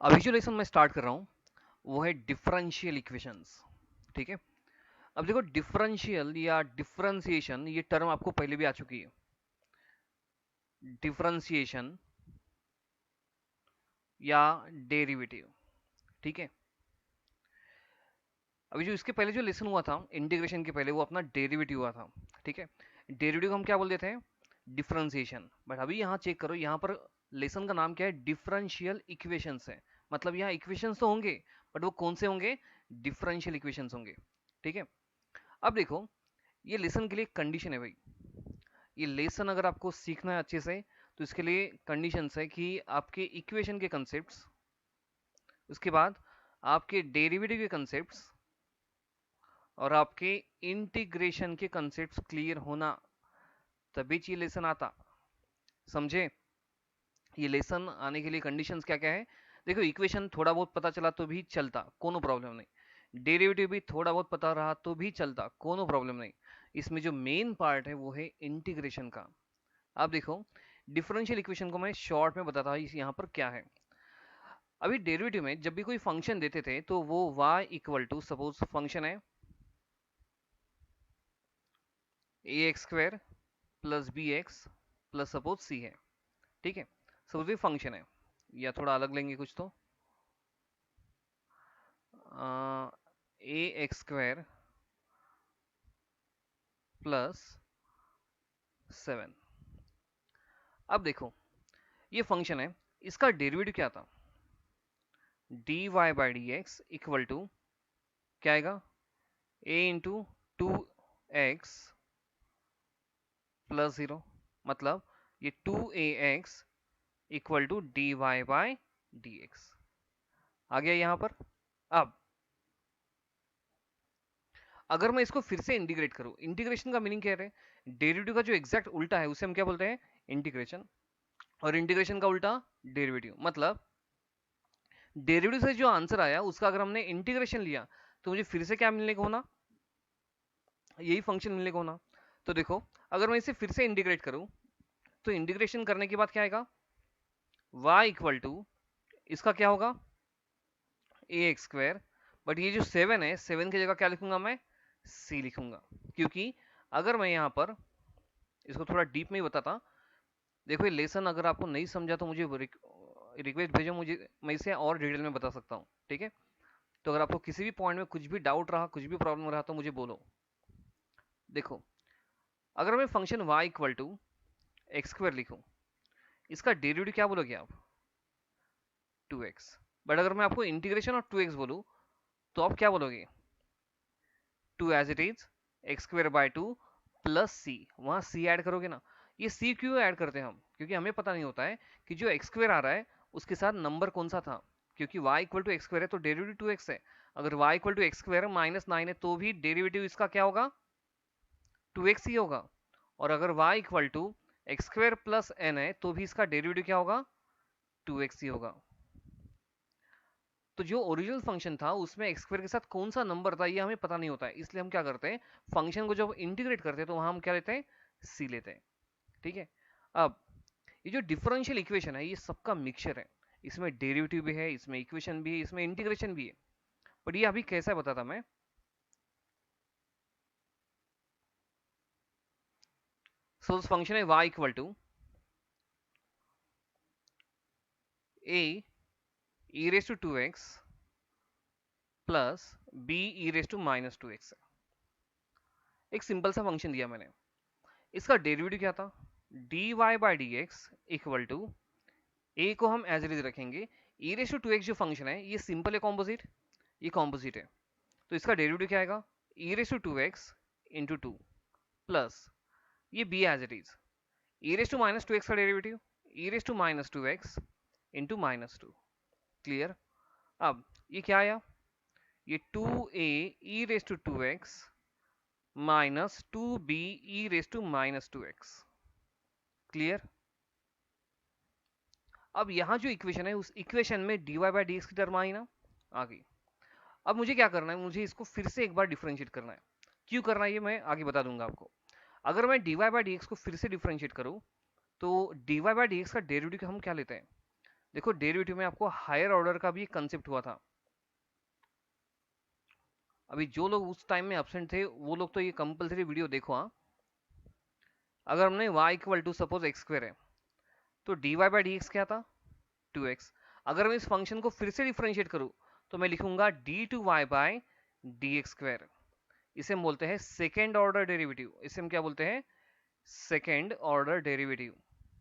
अभी जो लेसन मैं स्टार्ट कर रहा हूँ वो है डिफरेंशियल इक्वेशंस। ठीक है। अब देखो डिफरेंशियल या डिफरेंशिएशन ये टर्म आपको पहले भी आ चुकी है। डिफरेंशिएशन या डेरिवेटिव। ठीक है। अभी जो इसके पहले जो लेसन हुआ था इंटीग्रेशन के पहले वो अपना डेरिवेटिव हुआ था। ठीक है। डेरिवेटिव हम क्या बोल देते हैं? डिफरेंशिएशन। बट अभी यहाँ चेक करो, यहाँ पर लेसन का नाम क्या है? डिफरेंशियल इक्वेशंस है। मतलब यहाँ इक्वेशंस तो होंगे बट वो कौन से होंगे? डिफरेंशियल इक्वेशंस होंगे। ठीक है। अब देखो ये लेसन के लिए कंडीशन है भाई। ये लेसन अगर आपको सीखना है अच्छे से तो इसके लिए कंडीशंस है कि आपके इक्वेशन के कंसेप्ट्स, उसके बाद आपके डेरिवेटिव के कंसेप्ट्स और आपके इंटीग्रेशन के कंसेप्ट्स क्लियर होना, तभी ये लेसन आता। समझे? ये लेसन आने के लिए कंडीशंस क्या क्या है? देखो इक्वेशन थोड़ा बहुत पता चला तो भी चलता, कोनो प्रॉब्लम नहीं। डेरिवेटिव भी थोड़ा बहुत पता रहा तो भी चलता, कोनो प्रॉब्लम नहीं। इसमें जो मेन पार्ट है वो है इंटीग्रेशन का। अब देखो डिफरेंशियल इक्वेशन को मैं शॉर्ट में बताता हूँ यहाँ पर क्या है। अभी डेरिवेटिव में जब भी कोई फंक्शन देते थे तो वो y equal to, suppose function है a x square plus b x plus suppose c है। ठीक है। सपोज ये फंक्शन है, या थोड़ा अलग लेंगे कुछ तो ए एक्स स्क्वायर प्लस 7। अब देखो ये फंक्शन है, इसका डेरिवेटिव क्या था? D y by D x equal to क्या आएगा? A into 2x plus 0। मतलब ये 2ax equal to d y by D x आ गया यहां पर। अब अगर मैं इसको फिर से इंटीग्रेट करूं, इंटीग्रेशन का मीनिंग क्या है? डेरिवेटिव का जो एग्जैक्ट उल्टा है उसे हम क्या बोलते हैं? इंटीग्रेशन। और इंटीग्रेशन का उल्टा डेरिवेटिव। मतलब डेरिवेटिव से जो आंसर आया उसका अगर हमने इंटीग्रेशन लिया तो मुझे फिर से क्या मिलने को होना? यही फंक्शन मिलने को होना। तो देखो अगर मैं इसे फिर से इंटीग्रेट करूं तो इंटीग्रेशन करने के बाद क्या आएगा? y इक्वल टू इसका क्या होगा? ए एक्स स्क्वायर। बट ये जो 7 है, 7 की जगह क्या लिखूंगा मैं? c लिखूंगा। क्योंकि अगर मैं यहाँ पर इसको थोड़ा डीप में ही बताता, देखो ये लेसन अगर आपको नहीं समझा तो मुझे रिक्वेस्ट भेजो, मुझे मैं इसे और डिटेल में बता सकता हूँ। ठीक है। तो अगर आपको किसी भी पॉइंट में कुछ भी डाउट रहा, कुछ भी प्रॉब्लम रहा तो मुझे बोलो। देखो अगर मैं function y equal to x square लिखूं, इसका डेरिवेटिव क्या बोलोगे आप? 2x। बट अगर मैं आपको इंटीग्रेशन ऑफ 2x बोलूं तो आप क्या बोलोगे? 2 as it is x square by 2 plus c. वहां सी ऐड करोगे ना। ये सी क्यों ऐड करते हैं हम? क्योंकि हमें पता नहीं होता है कि जो एक्स स्क्वायर आ रहा है उसके साथ नंबर कौन सा था। क्योंकि y equal to x square है तो डेरिवेटिव 2x है। अगर y equal to x square minus 9 है तो भी डेरिवेटिव इसका क्या होगा? 2x ही होगा। और अगर y equal to x square plus n है तो भी इसका डेरिवेटिव क्या होगा? 2x ही होगा। तो जो ओरिजिनल फंक्शन था उसमें एक्स स्क्वायर के साथ कौन सा नंबर था ये हमें पता नहीं होता है, इसलिए हम क्या करते हैं? फंक्शन को जब इंटीग्रेट करते हैं तो वहां हम क्या लेते हैं? सी लेते हैं। ठीक है। अब ये जो डिफरेंशियल इक्वेशन है ये सबका मिक्सचर है। इसमें डेरिवेटिव भी है, इसमें इक्वेशन भी है, इसमें इंटीग्रेशन भी है। बट ये अभी कैसा बताता मैं। सो फंक्शन है y equal to a e raise to 2x plus b e raise to minus 2x। एक सिंपल सा फंक्शन दिया मैंने, इसका डेरिवेटिव क्या था? dy by D x equal to a को हम एज इट इज रखेंगे, e रेस टू 2x जो फंक्शन है ये सिंपल है कॉम्पोजिट, ये कॉम्पोजिट है। तो इसका डेरिवेटिव क्या आएगा? e raise to 2x into 2 plus ये b as it is e raise to minus 2x का derivative e raise to minus 2x into minus 2। Clear? अब ये क्या आया? ये 2a e raise to 2x minus 2b e raise to minus 2x। Clear? अब यहाँ जो equation है उस इक्वेशन में dy बाई डी एक्स की टर्म आई ना, आ गई। अब मुझे क्या करना है? मुझे इसको फिर से एक बार डिफरेंशिएट करना है। क्यों करना है ये मैं आगे बता दूंगा आपको। अगर मैं dy बाई डी एक्स को फिर से डिफरेंशिएट करूं तो dy बाई डी एक्स का डेरिवेटिव हम क्या लेते हैं? देखो डेरिवेटिव में आपको हायर ऑर्डर का भी कंसेप्ट हुआ था। अभी जो लोग उस टाइम में एब्सेंट थे वो लोग तो ये कंपलसरी वीडियो देखो। हाँ, अगर हमने y equal to suppose x square है तो dy बाई डी एक्स क्या था, 2x। अगर मैं इस फंक्शन को फिर से डिफरेंशिएट करूं तो मैं लिखूंगा d2y by D x square. इसे हम बोलते हैं सेकेंड ऑर्डर डेरिवेटिव। इसे हम क्या बोलते हैं, second order derivative.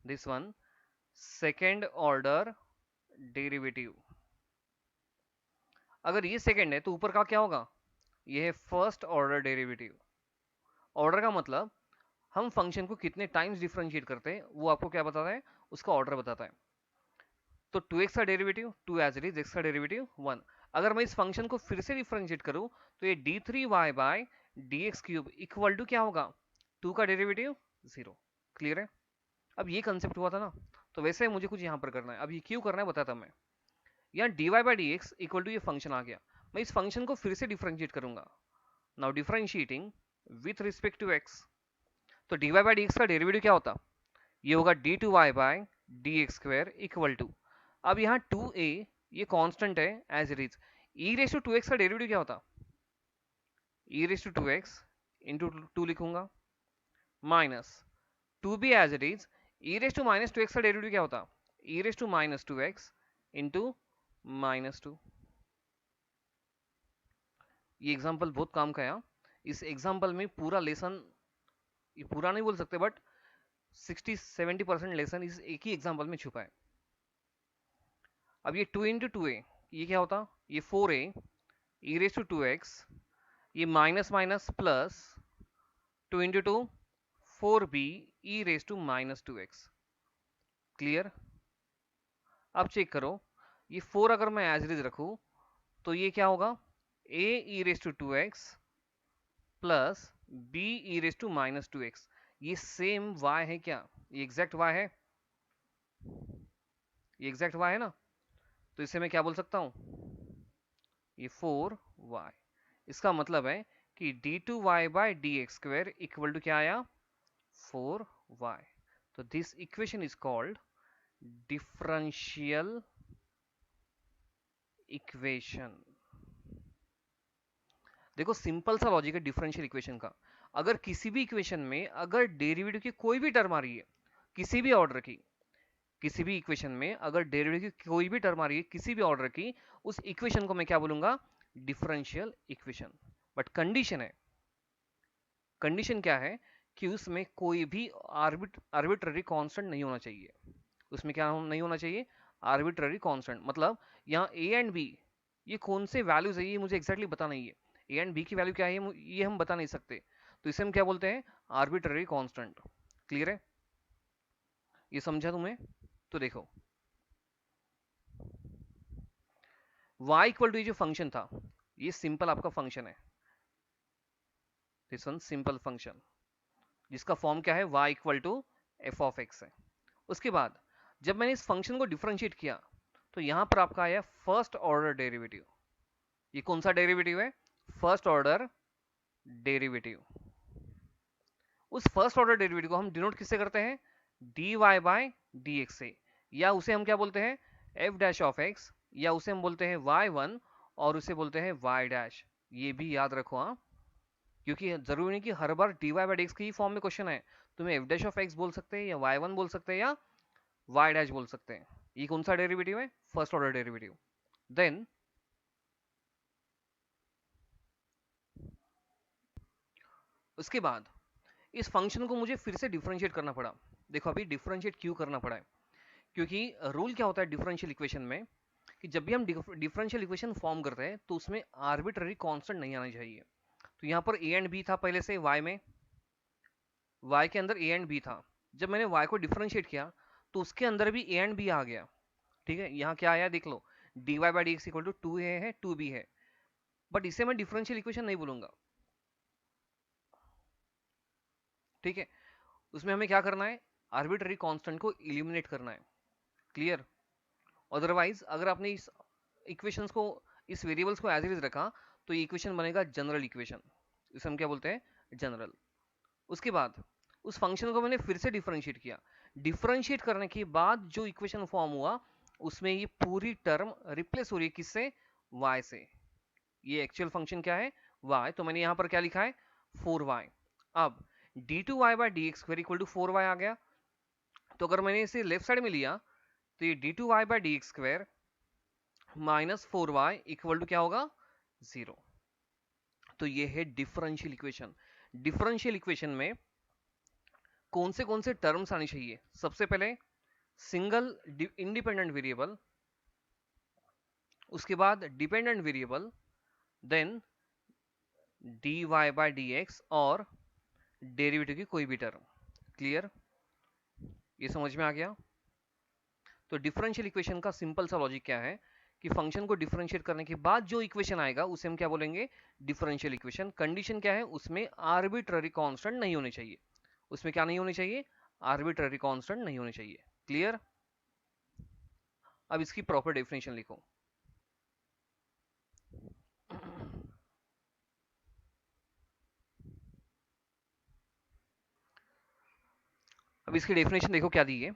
This one second order derivative. अगर ये सेकेंड है तो ऊपर का क्या होगा, ये है फर्स्ट ऑर्डर डेरिवेटिव। ऑर्डर का मतलब हम फंक्शन को कितने टाइम्स डिफरेंशिएट करते हैं वो आपको क्या बताता है, उसका ऑर्डर बताता है। तो 2x का derivative 2 as it is, x का डेरिवेटिव 1। अगर मैं इस फंक्शन को फिर से डिफरेंशिएट करूं तो ये d3y by d x cube equal to क्या होगा, 2 का डेरिवेटिव 0। क्लियर है। अब ये कंसेप्ट हुआ था ना, तो वैसे मुझे कुछ यहाँ पर करना है। अब ये क्यों करना है बताता मैं। यहाँ dy by D x equal to ये फंक्शन आ गया, मैं इस फंक्शन को फिर से डिफरेंशिएट करूंगा। Now differentiating with respect to x, तो dy बाई डी एक्स का डेरिवेटिव क्या होता, ये होगा d2y by d x square equal to, अब यहाँ 2a ये कांस्टेंट है as it is, e raise to 2x का डेरिवेटिव क्या होता, e raise to 2x into 2 लिखूंगा minus 2b as it is, e raise to minus 2x का derivative क्या होता, e raise to minus 2x into minus 2। ये example बहुत काम का है। इस एग्जाम्पल में पूरा लेसन, ये पूरा नहीं बोल सकते बट 60-70% लेसन इस एक ही एग्जाम्पल में छुपा है। अब ये 2 इंटू टू ए ये क्या होता, ये 4a E raise to 2x, ये minus minus plus 2 into two 4b e raise to minus 2x। Clear. अब चेक करो, ये 4 अगर मैं एज इट इज रखूं तो ये क्या होगा, a e raise to 2x plus b e raise to minus 2x। ये सेम y है क्या, ये एग्जैक्ट y है, ये एग्जैक्ट y है ना। तो इसे मैं क्या बोल सकता हूं, ये 4y। इसका मतलब है कि d2y by D x square equal to क्या आया, 4y। तो this equation is called differential equation. देखो सिंपल सा लॉजिक है डिफरेंशियल इक्वेशन का। अगर किसी भी इक्वेशन में अगर डेरिवेटिव की कोई भी टर्म आ रही है किसी भी ऑर्डर की, किसी भी इक्वेशन में अगर डेरिवेटिव की कोई भी टर्म आ रही है किसी भी ऑर्डर की, उस इक्वेशन को मैं क्या बोलूंगा, डिफरेंशियल इक्वेशन। बट कंडीशन है, कंडीशन क्या है कि उसमें कोई भी आर्बिट्ररी कांस्टेंट नहीं होना चाहिए। उसमें क्या नहीं होना चाहिए, आर्बिट्ररी कांस्टेंट। मतलब यहाँ ए एंड बी ये कौन से वैल्यूज है ये मुझे एक्जैक्टली पता नहीं है, ए एंड बी की वैल्यू क्या है ये हम बता नहीं सकते, तो इसे हम क्या बोलते हैं, आर्बिट्ररी कांस्टेंट। क्लियर है, ये समझा तुम्हें। तो देखो y इक्वल टू ये जो फंक्शन था ये सिंपल आपका फंक्शन है, दिस वन सिंपल फंक्शन जिसका फॉर्म क्या है, y equal to f of x है। उसके बाद जब मैंने इस फंक्शन को डिफरेंशिएट किया तो यहां पर आपका आया फर्स्ट ऑर्डर डेरिवेटिव। ये कौन सा डेरिवेटिव है, फर्स्ट ऑर्डर डेरिवेटिव। उस फर्स्ट ऑर्डर डेरिवेटिव को हम डिनोट किससे करते हैं, dy बाय dx से, या उसे हम क्या बोलते हैं, f डैश ऑफ x, या उसे हम बोलते हैं y1 और उसे बोलते हैं y डैश। ये भी याद रखो हाँ, क्योंकि जरूरी नहीं कि हर बार dy बाय dx की फॉर्म में क्वेश्चन है। तुम्हें f डैश ऑफ x बोल सकते हैं या y1 बोल सकते हैं या y डैश बोल सकते हैं। ये कौन सा डेरिवेटिव है, फर्स्ट ऑर्डर डेरिवेटिव। देन उसके बाद इस फंक्शन को मुझे फिर से डिफरेंशिएट करना पड़ा। देखो अभी डिफरेंशिएट क्यों करना पड़ा है, क्योंकि रूल क्या होता है डिफरेंशियल इक्वेशन में कि जब भी हम डिफरेंशियल इक्वेशन फॉर्म करते हैं तो उसमें आर्बिट्ररी कांस्टेंट नहीं आना चाहिए। तो यहाँ पर ए एंड बी था पहले से y में, y के अंदर ए एंड बी था। जब मैंने y को डिफरेंशिएट किया तो उसके अंदर भी ए एंड बी आ गया। ठीक है, यहाँ क्या आया देख लो, dy by D x equal to 2a है 2b है, बट इसे मैं डिफरेंशियल इक्वेशन नहीं बोलूंगा। ठीक है, उसमें हमें क्या करना है, आर्बिट्ररी कांस्टेंट को इलिमिनेट करना है। क्लियर। अदरवाइज अगर आपने इस इक्वेशंस को, इस वेरिएबल्स को एज इट इज रखा तो ये इक्वेशन बनेगा जनरल इक्वेशन। इसे हम क्या बोलते हैं, जनरल। उसके बाद उस फंक्शन को मैंने फिर से डिफरेंशिएट किया। डिफरेंशिएट करने के बाद जो इक्वेशन फॉर्म हुआ उसमें ये पूरी टर्म रिप्लेस हो रही है किससे, y से। ये एक्चुअल फंक्शन क्या है, y, तो मैंने यहां पर क्या लिखा है 4y। अब d2y by D x square equal to 4y आ गया, तो अगर मैंने इसे लेफ्ट साइड में लिया तो ये d2y by D x square minus 4y equal to क्या होगा 0। तो ये है डिफरेंशियल इक्वेशन। डिफरेंशियल इक्वेशन में कौन से टर्म्स आनी चाहिए, सबसे पहले सिंगल इंडिपेंडेंट वेरिएबल, उसके बाद dependent variable, then dy by D x और डेरिवेटिव की कोई भी टर्म। क्लियर, ये समझ में आ गया। तो डिफरेंशियल इक्वेशन का सिंपल सा लॉजिक क्या है कि फंक्शन को डिफरेंशिएट करने के बाद जो इक्वेशन आएगा उसे हम क्या बोलेंगे, डिफरेंशियल इक्वेशन। कंडीशन क्या है, उसमें आर्बिट्ररी कांस्टेंट नहीं होने चाहिए। उसमें क्या नहीं होने चाहिए, आर्बिट्ररी कांस्टेंट नहीं होने चाहिए। क्लियर। अब इसकी प्रॉपर डेफिनेशन लिखो। अब इसकी डेफिनेशन देखो क्या दी है।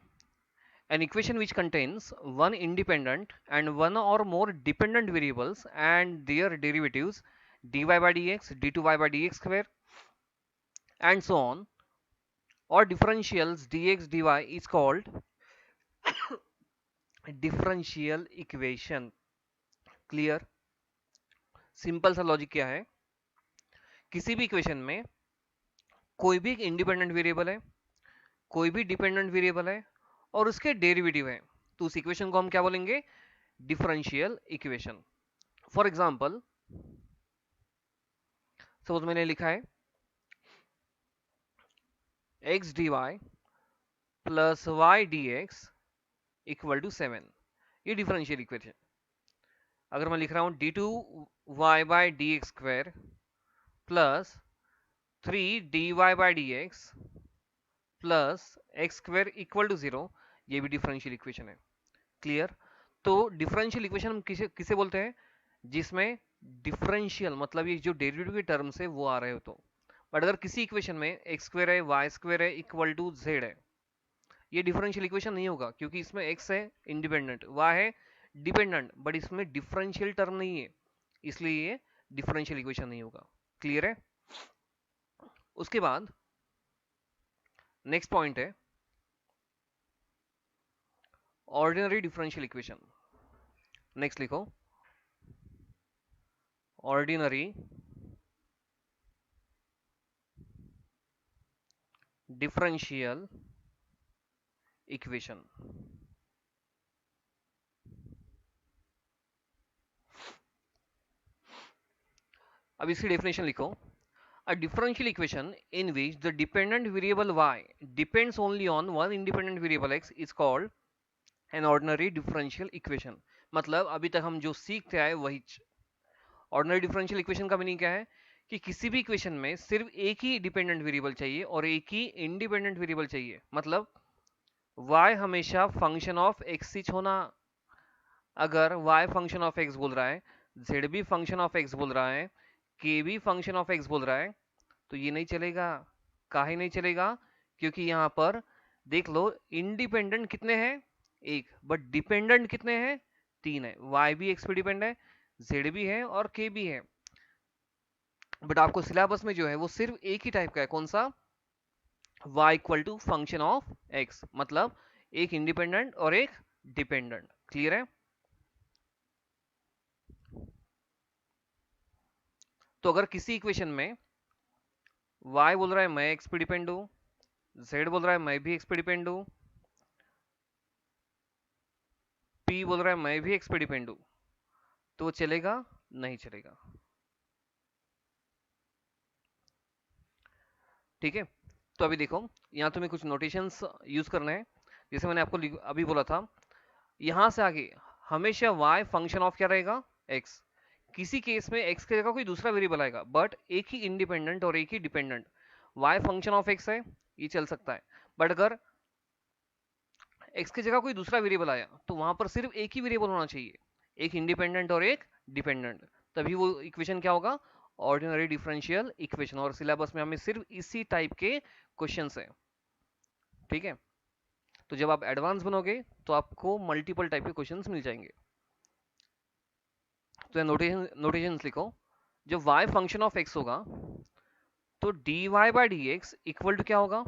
An equation which contains one independent and one or more dependent variables and their derivatives dy by dx, d2y by dx square and so on, or differentials dx dy is called differential equation. Clear? Simple सा logic क्या है, किसी भी equation में कोई भी independent variable है, कोई भी डिपेंडेंट वेरिएबल है और उसके डेरिवेटिव है, तो उस इक्वेशन को हम क्या बोलेंगे, differential equation. For example suppose मैंने लिखा है x dy plus y dx equal to 7, ये डिफरेंशियल इक्वेशन। अगर मैं लिख रहा हूं d2y by D x square plus 3dy by D x plus x square equal to 0, ये भी डिफरेंशियल इक्वेशन है। क्लियर। तो डिफरेंशियल इक्वेशन हम किसे किसे बोलते हैं, जिसमें डिफरेंशियल मतलब ये जो डेरिवेटिव के टर्म्स है वो आ रहे हो तो। बट अगर किसी इक्वेशन में एक्स स्क्वायर है, वाई स्क्वायर है इक्वल टू जेड है, ये डिफरेंशियल इक्वेशन नहीं होगा, क्योंकि इसमें x है इंडिपेंडेंट, y है डिपेंडेंट, बट इसमें डिफरेंशियल टर्म नहीं है, इसलिए ये डिफरेंशियल इक्वेशन नहीं होगा। क्लियर है। उसके बाद नेक्स्ट पॉइंट है ऑर्डिनरी डिफरेंशियल इक्वेशन। नेक्स्ट लिखो ऑर्डिनरी डिफरेंशियल इक्वेशन। अब इसकी डेफिनेशन लिखो, a differential equation in which the dependent variable y depends only on one independent variable x is called an ordinary differential equation। मतलब अभी तक हम जो सीखते आए वही। ऑर्डिनरी डिफरेंशियल इक्वेशन का मीनिंग क्या है कि किसी भी इक्वेशन में सिर्फ एक ही डिपेंडेंट वेरिएबल चाहिए और एक ही इंडिपेंडेंट वेरिएबल चाहिए। मतलब y हमेशा फंक्शन ऑफ x ही होना। अगर y फंक्शन ऑफ x बोल रहा है, z भी फंक्शन ऑफ x बोल रहा है, k भी फंक्शन ऑफ x बोल रहा है, तो ये नहीं चलेगा। काहे नहीं चलेगा, क्योंकि यहां पर देख लो इंडिपेंडेंट कितने हैं, एक, बट डिपेंडेंट कितने हैं, तीन है। y भी x पे डिपेंड है, z भी है और k भी है। बट आपको सिलेबस में जो है वो सिर्फ एक ही टाइप का है, कौन सा, y equal to function of x, मतलब एक इंडिपेंडेंट और एक डिपेंडेंट। क्लियर है। तो अगर किसी इक्वेशन में y बोल रहा है मैं x पे डिपेंड हूं, z बोल रहा है मैं भी x पे डिपेंड हूं, p बोल रहा है मैं भी x पे डिपेंड हूं, तो वो चलेगा, नहीं चलेगा। ठीक है। तो अभी देखो यहाँ तुम्हें कुछ नोटेशंस यूज करने हैं। जैसे मैंने आपको अभी बोला था, यहां से आगे हमेशा y फंक्शन ऑफ क्या रहेगा, x। किसी केस में x की जगह कोई दूसरा वेरिएबल आएगा, बट एक ही इंडिपेंडेंट और एक ही dependent. y function of x है, ये चल सकता है। बट अगर x की जगह कोई दूसरा वेरिएबल आया तो वहां पर सिर्फ एक ही वेरिएबल होना चाहिए, एक इंडिपेंडेंट और एक डिपेंडेंट, तभी वो इक्वेशन क्या होगा, ऑर्डिनरी डिफरेंशियल इक्वेशन। और सिलेबस में हमें सिर्फ इसी टाइप के क्वेश्चन है। ठीक है। तो जब आप एडवांस बनोगे तो आपको मल्टीपल टाइप के क्वेश्चंस मिल जाएंगे। तो नोटेशंस लिखो। जब y फंक्शन ऑफ x होगा तो dy by D x equal to क्या होगा,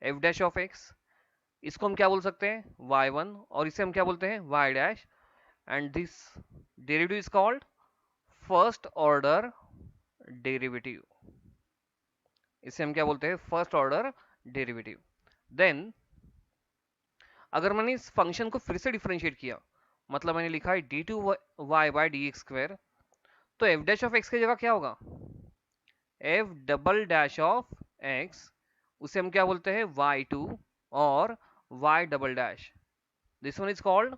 f डैश ऑफ x। इसको हम क्या बोल सकते हैं, y1, और इसे हम क्या बोलते हैं, y dash. And this derivative is called first order derivative. इसे हम क्या बोलते हैं, फर्स्ट ऑर्डर डेरिवेटिव। देन अगर मैंने इस फंक्शन को फिर से डिफरेंशिएट किया, मतलब मैंने लिखा है d two y by D x square, तो एफ डैश ऑफ एक्स की जगह क्या होगा, f double dash of x. उसे हम क्या बोलते हैं, y2 और y double dash. This one is called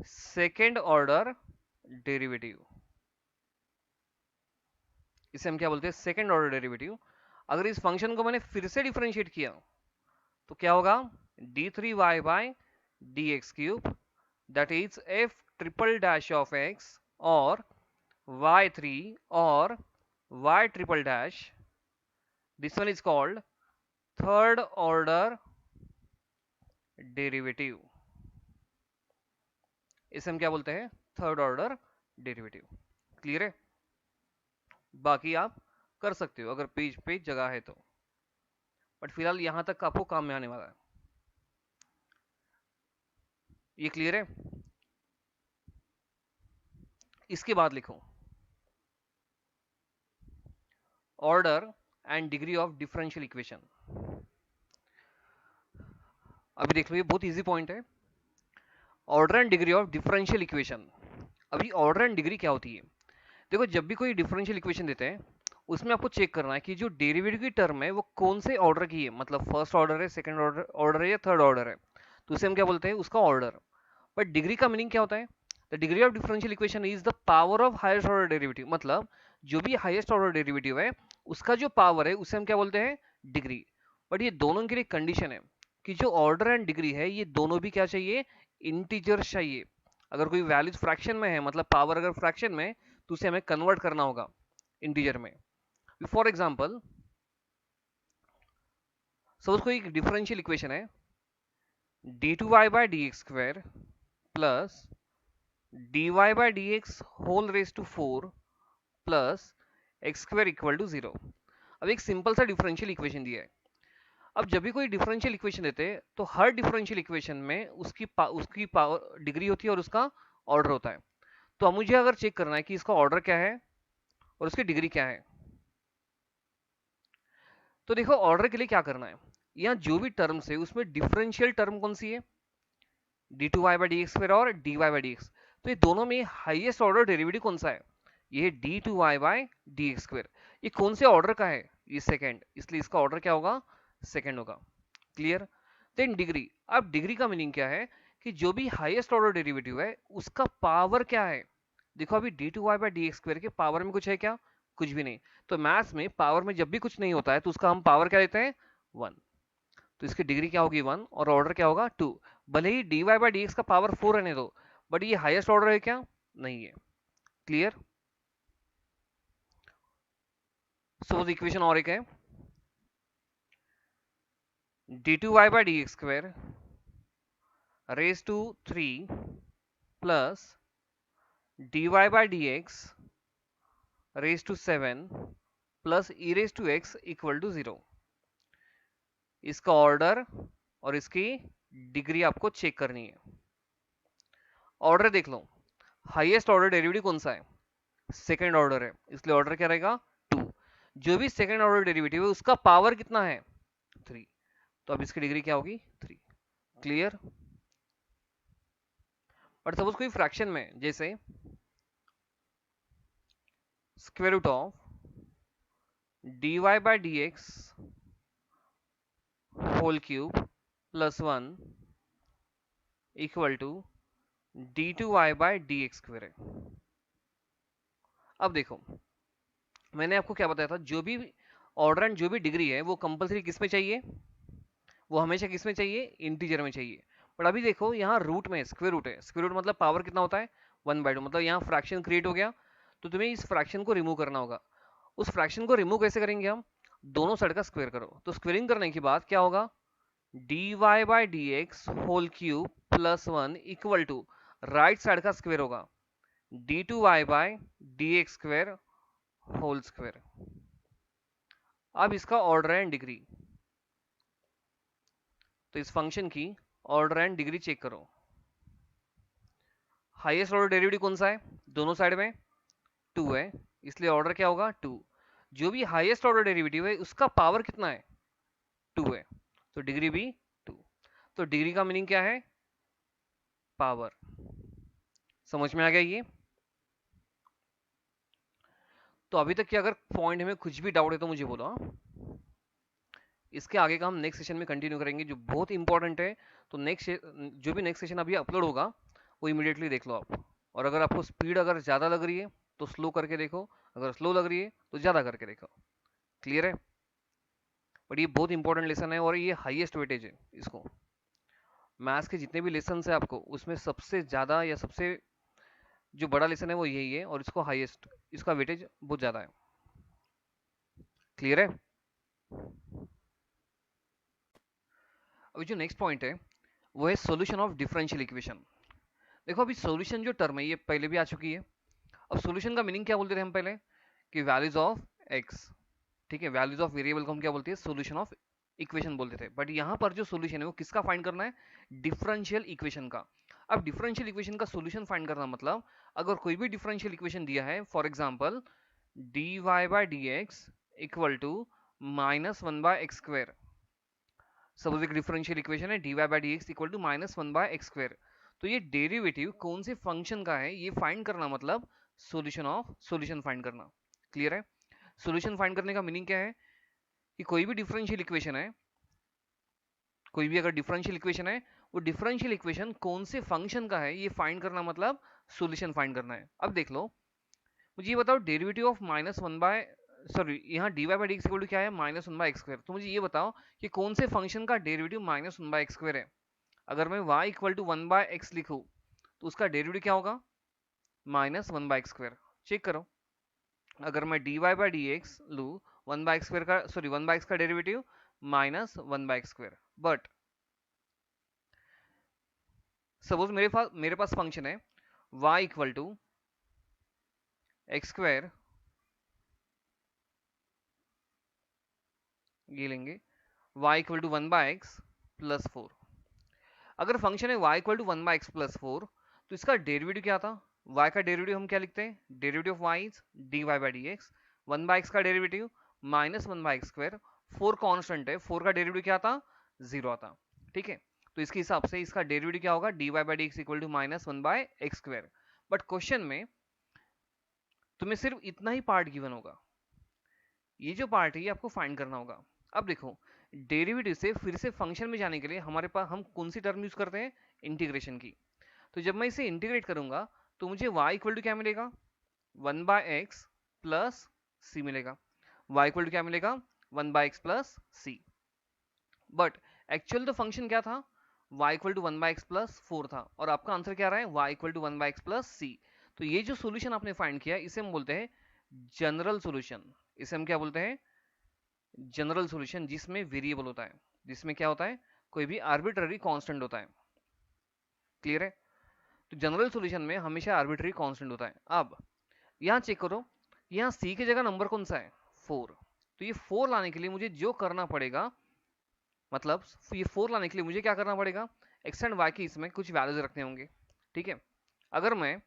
second order derivative. इसे हम क्या बोलते हैं, सेकेंड ऑर्डर डेरिवेटिव। अगर इस फंक्शन को मैंने फिर से डिफरेंशिएट किया तो क्या होगा, d3y by D x cube, that is f triple dash of x और y3 और y triple dash. This one is called third order derivative. इसे हम क्या बोलते हैं, थर्ड ऑर्डर डेरिवेटिव। क्लियर है? बाकी आप कर सकते हो अगर पेज पे जगह है तो, बट फिलहाल यहां तक आपको काम में आने वाला है। ये क्लियर है? इसके बाद लिखो order and degree of differential equation. अभी देख लो, ये बहुत इजी पॉइंट है, order and degree of differential equation. अभी ऑर्डर एंड डिग्री क्या होती है, देखो जब भी कोई डिफरेंशियल इक्वेशन देते हैं उसमें आपको चेक करना है कि जो डेरिवेटिव की टर्म है वो कौन से ऑर्डर की है, मतलब फर्स्ट ऑर्डर है, सेकंड ऑर्डर है या थर्ड ऑर्डर है, तो उसे हम क्या बोलते हैं, उसका ऑर्डर। बट डिग्री का मीनिंग क्या होता है, the degree of differential equation is the power of highest order derivative. मतलब जो भी हाईएस्ट ऑर्डर डेरिवेटिव है उसका जो पावर है उसे हम क्या बोलते हैं, डिग्री। बट ये दोनों के लिए कंडीशन है कि जो ऑर्डर एंड डिग्री है ये दोनों भी क्या चाहिए, इंटीजर चाहिए। अगर कोई वैल्यूज फ्रैक्शन में है, मतलब पावर अगर फ्रैक्शन में, तो उसे हमें कन्वर्ट करना होगा इंटीजर में। फॉर एग्जांपल सपोज कोई डिफरेंशियल इक्वेशन है d two y by D x square plus d y by D x whole raise to 4 plus x square equal to 0। अब एक सिंपल सा डिफरेंशियल इक्वेशन दिया है। अब जब भी कोई डिफरेंशियल इक्वेशन देते हैं तो हर डिफरेंशियल इक्वेशन में उसकी पावर डिग्री होती है और उसका ऑर्डर होता है। तो अब मुझे अगर चेक करना है कि इसका ऑर्डर क्या है और उसकी डिग्री क्या है, तो देखो ऑर्डर के लिए क्या करना है, यहाँ जो भी टर्म्स है उसमें डिफरेंशियल टर्म कौन सी है, d two y by D x square और d y by D x. तो ये दोनों में हाईएस्ट ऑर्डर डेरिवेटिव कौन सा है, ये d two y by D x square. ये कौन से ऑर्डर का है, ये सेकंड, इसलिए इसका ऑर्डर क्या होगा, सेकंड होगा। क्लियर? Then degree. अब डिग्री का मीनिंग क्या है कि जो भी हाईएस्ट ऑर्डर डेरिवेटिव है उसका पावर क्या है। देखो अभी d two y by D x square के पावर में कुछ है क्या, कुछ भी नहीं। तो मैथ्स में पावर में जब भी कुछ नहीं होता है तो उसका हम पावर क्या देते हैं, 1। तो इसकी डिग्री क्या होगी, 1, और ऑर्डर क्या होगा, 2। भले ही d y by D x का पावर 4 रहने दो, बट ये हाईएस्ट ऑर्डर है क्या, नहीं है। क्लियर? सपोज इक्वेशन और एक है d two y by D x square raise to 3 plus d y by D x raise to 7 plus e raise to x equal to 0। इसका ऑर्डर और इसकी डिग्री आपको चेक करनी है। ऑर्डर देख लो, हाईएस्ट ऑर्डर डेरिवेटिव कौन सा है, सेकंड ऑर्डर है, इसलिए ऑर्डर क्या रहेगा, 2। जो भी सेकंड ऑर्डर डेरिवेटिव है उसका पावर कितना है, 3। तो अब इसकी डिग्री क्या होगी, 3। क्लियर? बट सपोज कोई फ्रैक्शन में, जैसे square root of d y by D x whole cube plus 1 equal to d two y by D x square है। अब देखो मैंने आपको क्या बताया था, जो भी ऑर्डर एंड जो भी डिग्री है वो कंपलसरी किस में चाहिए, वो हमेशा किस में चाहिए, इंटीजर में चाहिए। बट अभी देखो यहाँ रूट में स्क्वायर रूट है, स्क्वायर रूट मतलब पावर कितना होता है, 1/2। मतलब यहाँ फ्रैक्शन क्रिएट हो गया, तो तुम्हें इस फ्रैक्शन को रिमूव करना होगा। उस फ्रैक्शन को रिमूव कैसे करेंगे हम, दोनों साइड का स्क्वायर करो। तो स्क्वेयरिंग करने के बाद क्या होगा, dy by D x whole cube plus 1 equal to right side का स्क्वायर होगा d2y by D x square whole square. अब इसका ऑर्डर एंड डिग्री, तो इस फंक्शन की ऑर्डर एंड डिग्री चेक करो। हाईएस्ट ऑर्डर डेरिवेटिव कौन सा है, दोनों साइड में 2 है, इसलिए ऑर्डर क्या होगा 2। जो भी हाईएस्ट ऑर्डर डेरिवेटिव है उसका पावर कितना है 2 है, तो डिग्री भी 2। तो डिग्री का मीनिंग क्या है, पावर। समझ में आ गया ये। तो अभी तक की अगर पॉइंट में कुछ भी डाउट है तो मुझे बोलो हाँ? इसके आगे का हम नेक्स्ट सेशन में कंटिन्यू करेंगे जो बहुत इंपॉर्टेंट है। तो जो भी नेक्स्ट सेशन अभी अपलोड होगा वो इमीडिएटली देख लो आप। और अगर आपको स्पीड अगर ज़्यादा लग रही है तो स्लो करके देखो, अगर स्लो लग रही है तो ज़्यादा करके देखो। क्लियर है। बट ये बहुत इंपॉर्टेंट लेसन है और ये हाईएस्ट वेटेज है। इसको मैथ्स के जितने भी लेसन है आपको उसमें सबसे ज़्यादा या सबसे जो बड़ा लेसन है वो यही है और इसको हाईएस्ट, इसका वेटेज बहुत ज़्यादा है। क्लियर है। अभी जो नेक्स्ट पॉइंट है वो है सॉल्यूशन ऑफ डिफरेंशियल इक्वेशन। देखो अभी सॉल्यूशन जो टर्म है ये पहले भी आ चुकी है। अब सॉल्यूशन का मीनिंग क्या बोलते थे हम पहले कि वैल्यूज ऑफ एक्स, ठीक है, वैल्यूज ऑफ वेरिएबल को हम क्या बोलते हैं, सॉल्यूशन ऑफ इक्वेशन बोलते थे। बट यहाँ पर जो सॉल्यूशन है वो किसका फाइंड करना है, डिफरेंशियल इक्वेशन का। अब डिफरेंशियल इक्वेशन का सॉल्यूशन फाइंड करना मतलब अगर कोई भी डिफरेंशियल इक्वेशन दिया है, for example dy by D x equal to minus one by x square. Suppose एक डिफरेंशियल इक्वेशन है dy by D x equal to minus one by x square. तो ये डेरिवेटिव कौन से फंक्शन का है ये फाइंड करना मतलब सॉल्यूशन फाइंड करना। क्लियर है। सॉल्यूशन फाइंड करने का मीनिंग क्या है कि कोई भी डिफरेंशियल इक्वेशन है, कोई भी अगर डिफरेंशियल इक्वेशन है वो डिफरेंशियल इक्वेशन कौन से फंक्शन का है ये फाइंड करना मतलब सॉल्यूशन फाइंड करना है। अब देख लो, मुझे ये बताओ derivative of minus one by sorry यहाँ d y by D x equal to क्या है, minus one by x square. तो मुझे ये बताओ कि कौन से फंक्शन का derivative minus one by x square है। अगर मैं y equal to one by x लिखूँ तो उसका डेरिवेटिव क्या होगा, minus one by x square. Check करो, अगर मैं d y by D x लूँ, वन बाय एक्स स्क्वायर का सॉरी वन बाय एक्स का derivative minus one by x square. But suppose मेरे पास फंक्शन है y equal to x square, ये लेंगे y equal to one by x plus four. अगर function है y equal to one by x plus four तो इसका derivative क्या था, y का डेरिवेटिव हम क्या लिखते हैं, derivative of y is d y by D x, one by x का derivative minus one by x square, four constant है, फोर का डेरिवेटिव क्या था, जीरो आता। ठीक है, तो इसके हिसाब से इसका डेरिवेटिव क्या होगा, d y by D x equal to minus one by x square. But question में तुम्हें सिर्फ इतना ही पार्ट गिवन होगा, ये जो पार्ट है ये आपको फाइंड करना होगा। अब देखो डेरिवेटिव से फिर से फंक्शन में जाने के लिए हमारे पास हम कौन सी टर्म यूज करते हैं, इंटीग्रेशन की। तो जब मैं इसे इंटीग्रेट करूंगा तो मुझे y इक्वल टू क्या मिलेगा, one by x plus c मिलेगा। y इक्वल टू क्या मिलेगा, one by x plus c. But actual तो फंक्शन क्या था, y equal to one by x plus four था और आपका आंसर क्या रहा है, y equal to one by x plus सी। तो ये जो सोल्यूशन आपने फाइंड किया इसे हम बोलते हैं जनरल सोल्यूशन। इसे हम क्या बोलते हैं, जनरल सोल्यूशन, जिसमें वेरिएबल होता है, जिसमें क्या होता है, कोई भी आर्बिट्ररी कांस्टेंट होता है। क्लियर है। तो जनरल सॉल्यूशन में हमेशा आर्बिट्री कांस्टेंट होता है। अब यहाँ चेक करो, यहाँ सी की जगह नंबर कौन सा है, फोर। तो ये फोर लाने के लिए मुझे जो करना पड़ेगा, मतलब ये फोर लाने के लिए मुझे क्या करना पड़ेगा, एक्स एंड वाई की इसमें कुछ वैल्यूज रखने होंगे। ठीक है, अगर मैं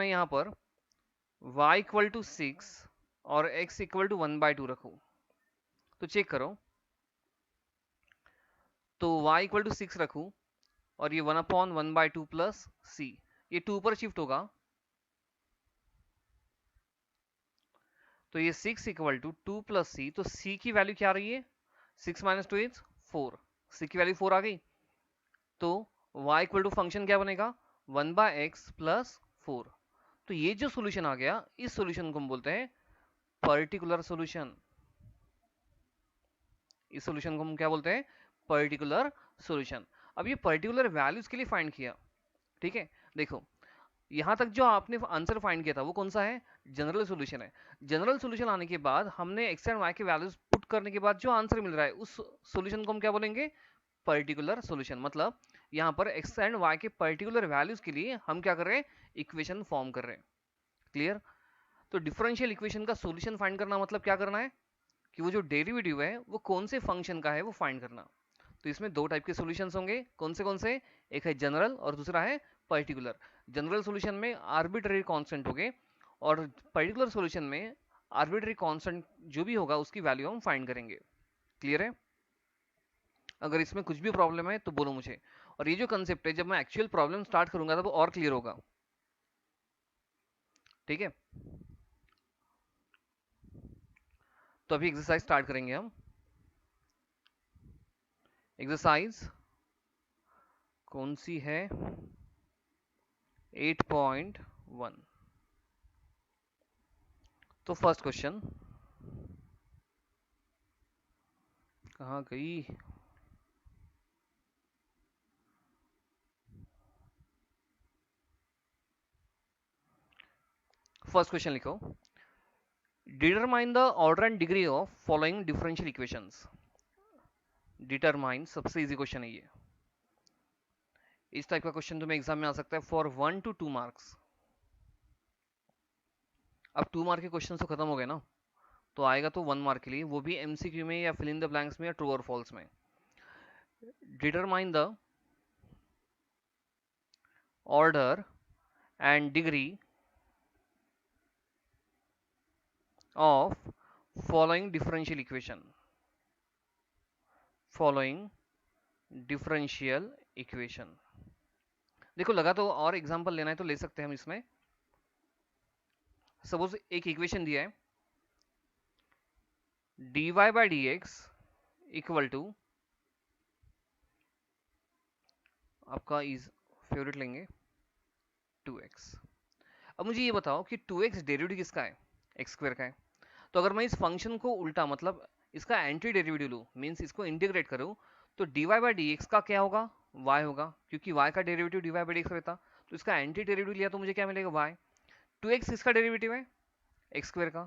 यहाँ पर y इक्वल टू सिक्स और x equal to one by two रखूँ तो चेक करो, तो y इक्वल टू सिक्स रखूँ और ये one upon one by two plus C, ये टू पर शिफ्ट होगा तो ये six equal to two plus सी। तो सी की वैल्यू क्या आ रही है, six minus two is four, C की वैल्यू फोर आ गई। तो y इक्वल टू फंक्शन क्या बनेगा, one by x plus four. तो ये जो सोल्यूशन आ गया इस सोल्यूशन को हम बोलते हैं पर्टिकुलर सोल्यूशन। इस सोल्यूशन को हम क्या बोलते हैं, पर्टिकुलर सोल्यूशन। अब ये पर्टिकुलर वैल्यूज के लिए फाइंड किया। ठीक है, देखो यहां तक जो आपने आंसर फाइंड किया था वो कौन सा है, जनरल सॉल्यूशन है। जनरल सॉल्यूशन आने के बाद हमने एक्स एंड वाई के वैल्यूज पुट करने के बाद जो आंसर मिल रहा है उस सॉल्यूशन को हम क्या बोलेंगे, पर्टिकुलर सॉल्यूशन। मतलब यहाँ पर एक्स एंड वाई के पर्टिकुलर वैल्यूज के लिए हम क्या कर रहे हैं, इक्वेशन फॉर्म कर रहे हैं। क्लियर। तो डिफरेंशियल इक्वेशन का सॉल्यूशन फाइंड करना मतलब क्या करना है कि वो जो डेरिवेटिव है वो कौन से फंक्शन का है वो फाइंड करना। तो इसमें दो टाइप के सॉल्यूशंस होंगे, कौन से, एक है जनरल और दूसरा है पर्टिकुलर। जनरल सॉल्यूशन में आर्बिट्ररी कांस्टेंट होंगे और पर्टिकुलर सॉल्यूशन में आर्बिट्ररी कांस्टेंट जो भी होगा उसकी वैल्यू हम फाइंड करेंगे। क्लियर है। अगर इसमें कुछ भी प्रॉब्लम है तो बोलो मुझे। और ये जो कंसेप्ट है जब मैं एक्चुअल प्रॉब्लम स्टार्ट करूंगा तब और क्लियर होगा। ठीक है। तो अभी एक्सरसाइज स्टार्ट करेंगे हम। एक्सरसाइज कौन सी है, 8.1। तो फर्स्ट क्वेश्चन कहाँ गई, फर्स्ट क्वेश्चन लिखो। Determine the order and degree of following differential equations. Determine सबसे इजी क्वेश्चन है ये। इस टाइप का क्वेश्चन तुम्हें एग्जाम में आ सकता है फॉर 1 to 2 मार्क्स। अब 2 मार्क के क्वेश्चन तो खत्म हो गए ना, तो आएगा तो 1 मार्क के लिए, वो भी एमसीक्यू में या फिल इन द ब्लैंक्स में या ट्रू और फॉल्स में। Determine the order and degree of following differential equation. Following differential equation. देखो लगा तो और एग्जांपल लेना है तो ले सकते हैं हम इसमें। सपोज एक इक्वेशन दिया है dy by D x equal to, आपका इज फेवरेट लेंगे 2x। अब मुझे ये बताओ कि 2x डेरिवेटिव किसका है, एक्स स्क्वायर का है। तो अगर मैं इस फंक्शन को उल्टा मतलब इसका एंटी डेरिवेटिव लूँ, मीन्स इसको इंटीग्रेट करूँ, तो dy बाई डी एक्स का क्या होगा, y होगा, क्योंकि y का derivative dy by D x रहता। तो इसका एंटी डेरिवेटिव लिया तो मुझे क्या मिलेगा, y। 2x किसका डेरिवेटिव है, एक्स स्क्वायर का,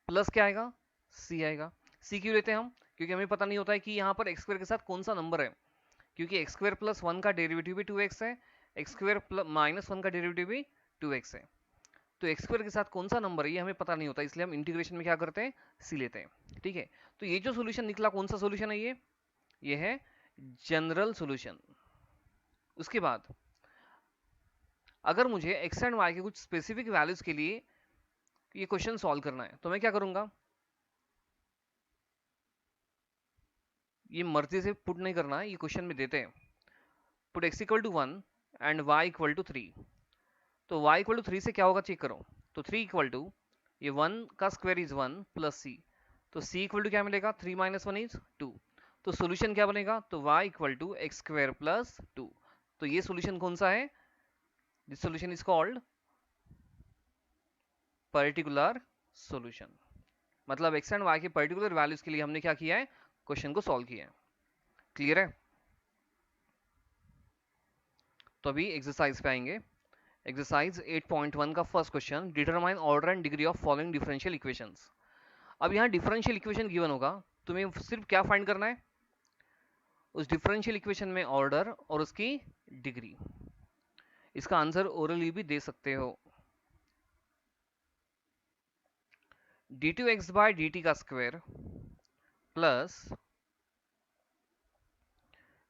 प्लस क्या आएगा, c आएगा। c क्यों लेते हैं हम, क्योंकि हमें पता नहीं होता है कि यहाँ पर एक्स स्क्वायर के साथ कौन सा नंबर है, क्योंकि एक्स स्क्वायर प्लस 1 का डेरिवेटिव भी 2x है, एक्स स्क्वायर माइनस 1 का डेरिवेटिव भी 2x है। तो एक्स स्क्वायर के साथ कौन सा नंबर है ये हमें पता नहीं होता, इसलिए हम इंटीग्रेशन में क्या करते हैं, सी लेते हैं। ठीक है। तो ये जो सोल्यूशन निकला कौन सा सोल्यूशन है, ये है जनरल सोल्यूशन। उसके बाद अगर मुझे एक्स एंड वाई के कुछ स्पेसिफिक वैल्यूज के लिए ये क्वेश्चन सॉल्व करना है तो मैं क्या करूंगा, ये मर्जी से पुट नहीं करना है, ये क्वेश्चन में देते हैं put x equal to 1 and y equal to 3। तो y इक्वल टू 3 से क्या होगा चेक करो। तो 3 इक्वल टू ये 1 का स्क्वायर इज 1 प्लस c। तो c इक्वल टू क्या मिलेगा, 3 माइनस 1 इज 2। तो सोल्यूशन क्या बनेगा, तो y equal to x square plus 2। तो ये सोल्यूशन कौन सा है, this solution is called particular solution. मतलब एक्स एंड वाई के पर्टिकुलर वैल्यूज के लिए हमने क्या किया है, क्वेश्चन को सॉल्व किया है। क्लियर है। तो अभी एक्सरसाइज पे आएंगे। एक्सरसाइज 8.1 का first question, determine order and degree of following differential equations. अब यहाँ डिफरेंशियल इक्वेशन गिवन होगा, तुम्हें सिर्फ क्या फाइंड करना है, उस डिफरेंशियल इक्वेशन में ऑर्डर और उसकी डिग्री। इसका आंसर ओरली भी दे सकते हो। d2x बाय dt का square plus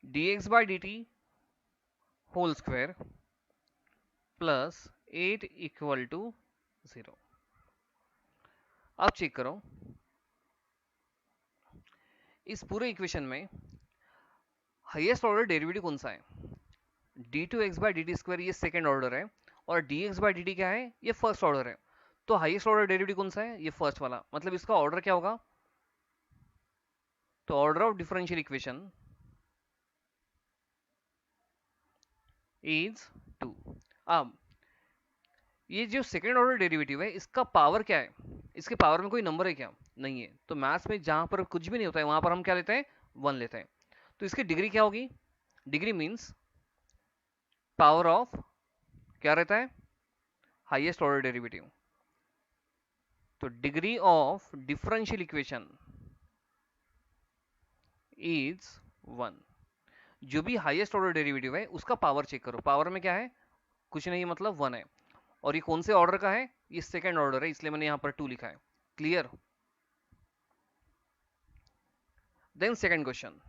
dx by dt whole square plus 8 equal to 0। अब चेक करो इस पूरे इक्वेशन में हाईएस्ट ऑर्डर डेरिवेटिव कौन सा है, d2x by D T square ये सेकेंड ऑर्डर है और dx बाई dt क्या है, ये फर्स्ट ऑर्डर है। तो हाईएस्ट ऑर्डर डेरिवेटिव कौन सा है, ये फर्स्ट वाला, मतलब इसका ऑर्डर क्या होगा, तो order of differential equation is 2। अब ये जो सेकेंड ऑर्डर डेरिवेटिव है इसका पावर क्या है, इसके पावर में कोई नंबर है क्या, नहीं है। तो मैथ्स में जहां पर कुछ भी नहीं होता है वहां पर हम क्या लेते हैं, 1 लेते हैं। तो इसकी डिग्री क्या होगी, डिग्री मीन्स पावर ऑफ क्या रहता है, हाईएस्ट ऑर्डर डेरिवेटिव। तो degree of differential equation is 1। जो भी हाईएस्ट ऑर्डर डेरिवेटिव है उसका पावर चेक करो, पावर में क्या है, कुछ नहीं, मतलब 1 है। और ये कौन से ऑर्डर का है, ये सेकंड ऑर्डर है, इसलिए मैंने यहां पर 2 लिखा है। Clear? Then second question,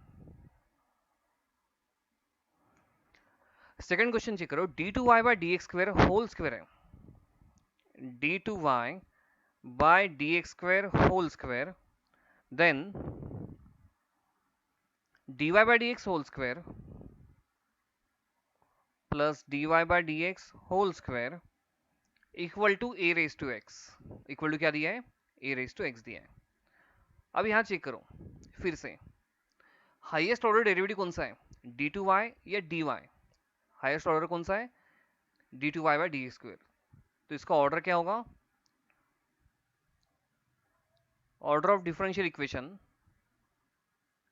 second question check करो, d two y by D x square whole square है, d two y by D x square whole square, then dy by dx whole square plus dy by dx whole square equal to a raise to x, equal to क्या दिया है, a raise to x दिया है। अब यहां check करो फिर से, हाईएस्ट ऑर्डर डेरिवेटिव कौन सा है, d2y या dy, हाईएस्ट ऑर्डर कौन सा है, d2y बाई डी स्क्वायर। तो इसका ऑर्डर क्या होगा, ऑर्डर ऑफ डिफरेंशियल इक्वेशन,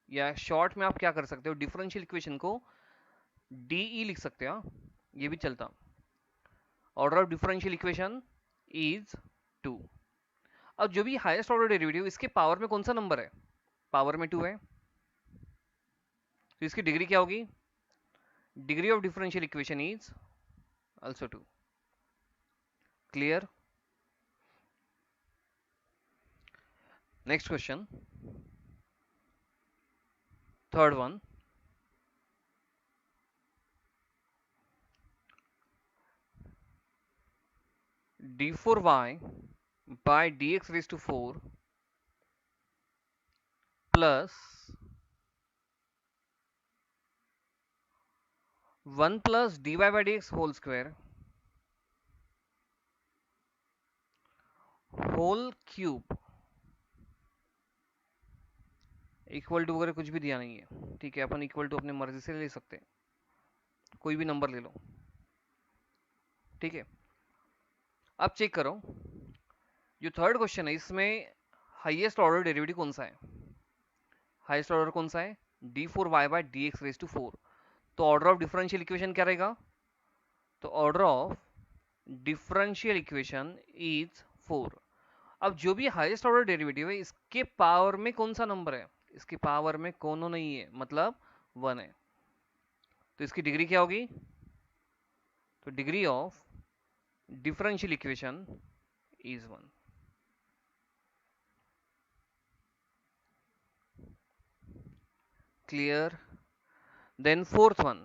या शॉर्ट में आप क्या कर सकते हो, डिफरेंशियल इक्वेशन को डीई लिख सकते हो, ये भी चलता। Order of differential equation is 2। अब जो भी हाईएस्ट ऑर्डर डेरिवेटिव, इसके पावर में कौन सा नंबर है, पावर में 2 है, तो इसकी डिग्री क्या होगी, degree of differential equation is also 2। Clear? Next question, third one, d4y by dx raised to 4 plus 1 plus dy by dx whole square whole cube equal to वगैरह कुछ भी दिया नहीं है, ठीक है, अपन इक्वल टू अपने मर्जी से ले सकते हैं, कोई भी नंबर ले लो, ठीक है। अब चेक करो, जो थर्ड क्वेश्चन है इसमें हाईएस्ट ऑर्डर डेरिवेटिव कौन सा है, हाईएस्ट ऑर्डर कौन सा है, d4y by D x raise to 4। तो ऑर्डर ऑफ डिफरेंशियल इक्वेशन क्या रहेगा, तो order of differential equation is 4। अब जो भी हाईएस्ट ऑर्डर डेरिवेटिव है इसके पावर में कौन सा नंबर है, इसकी पावर में कोनो नहीं है, मतलब 1 है। तो इसकी डिग्री क्या होगी, तो degree of differential equation is 1। Clear? Then fourth one,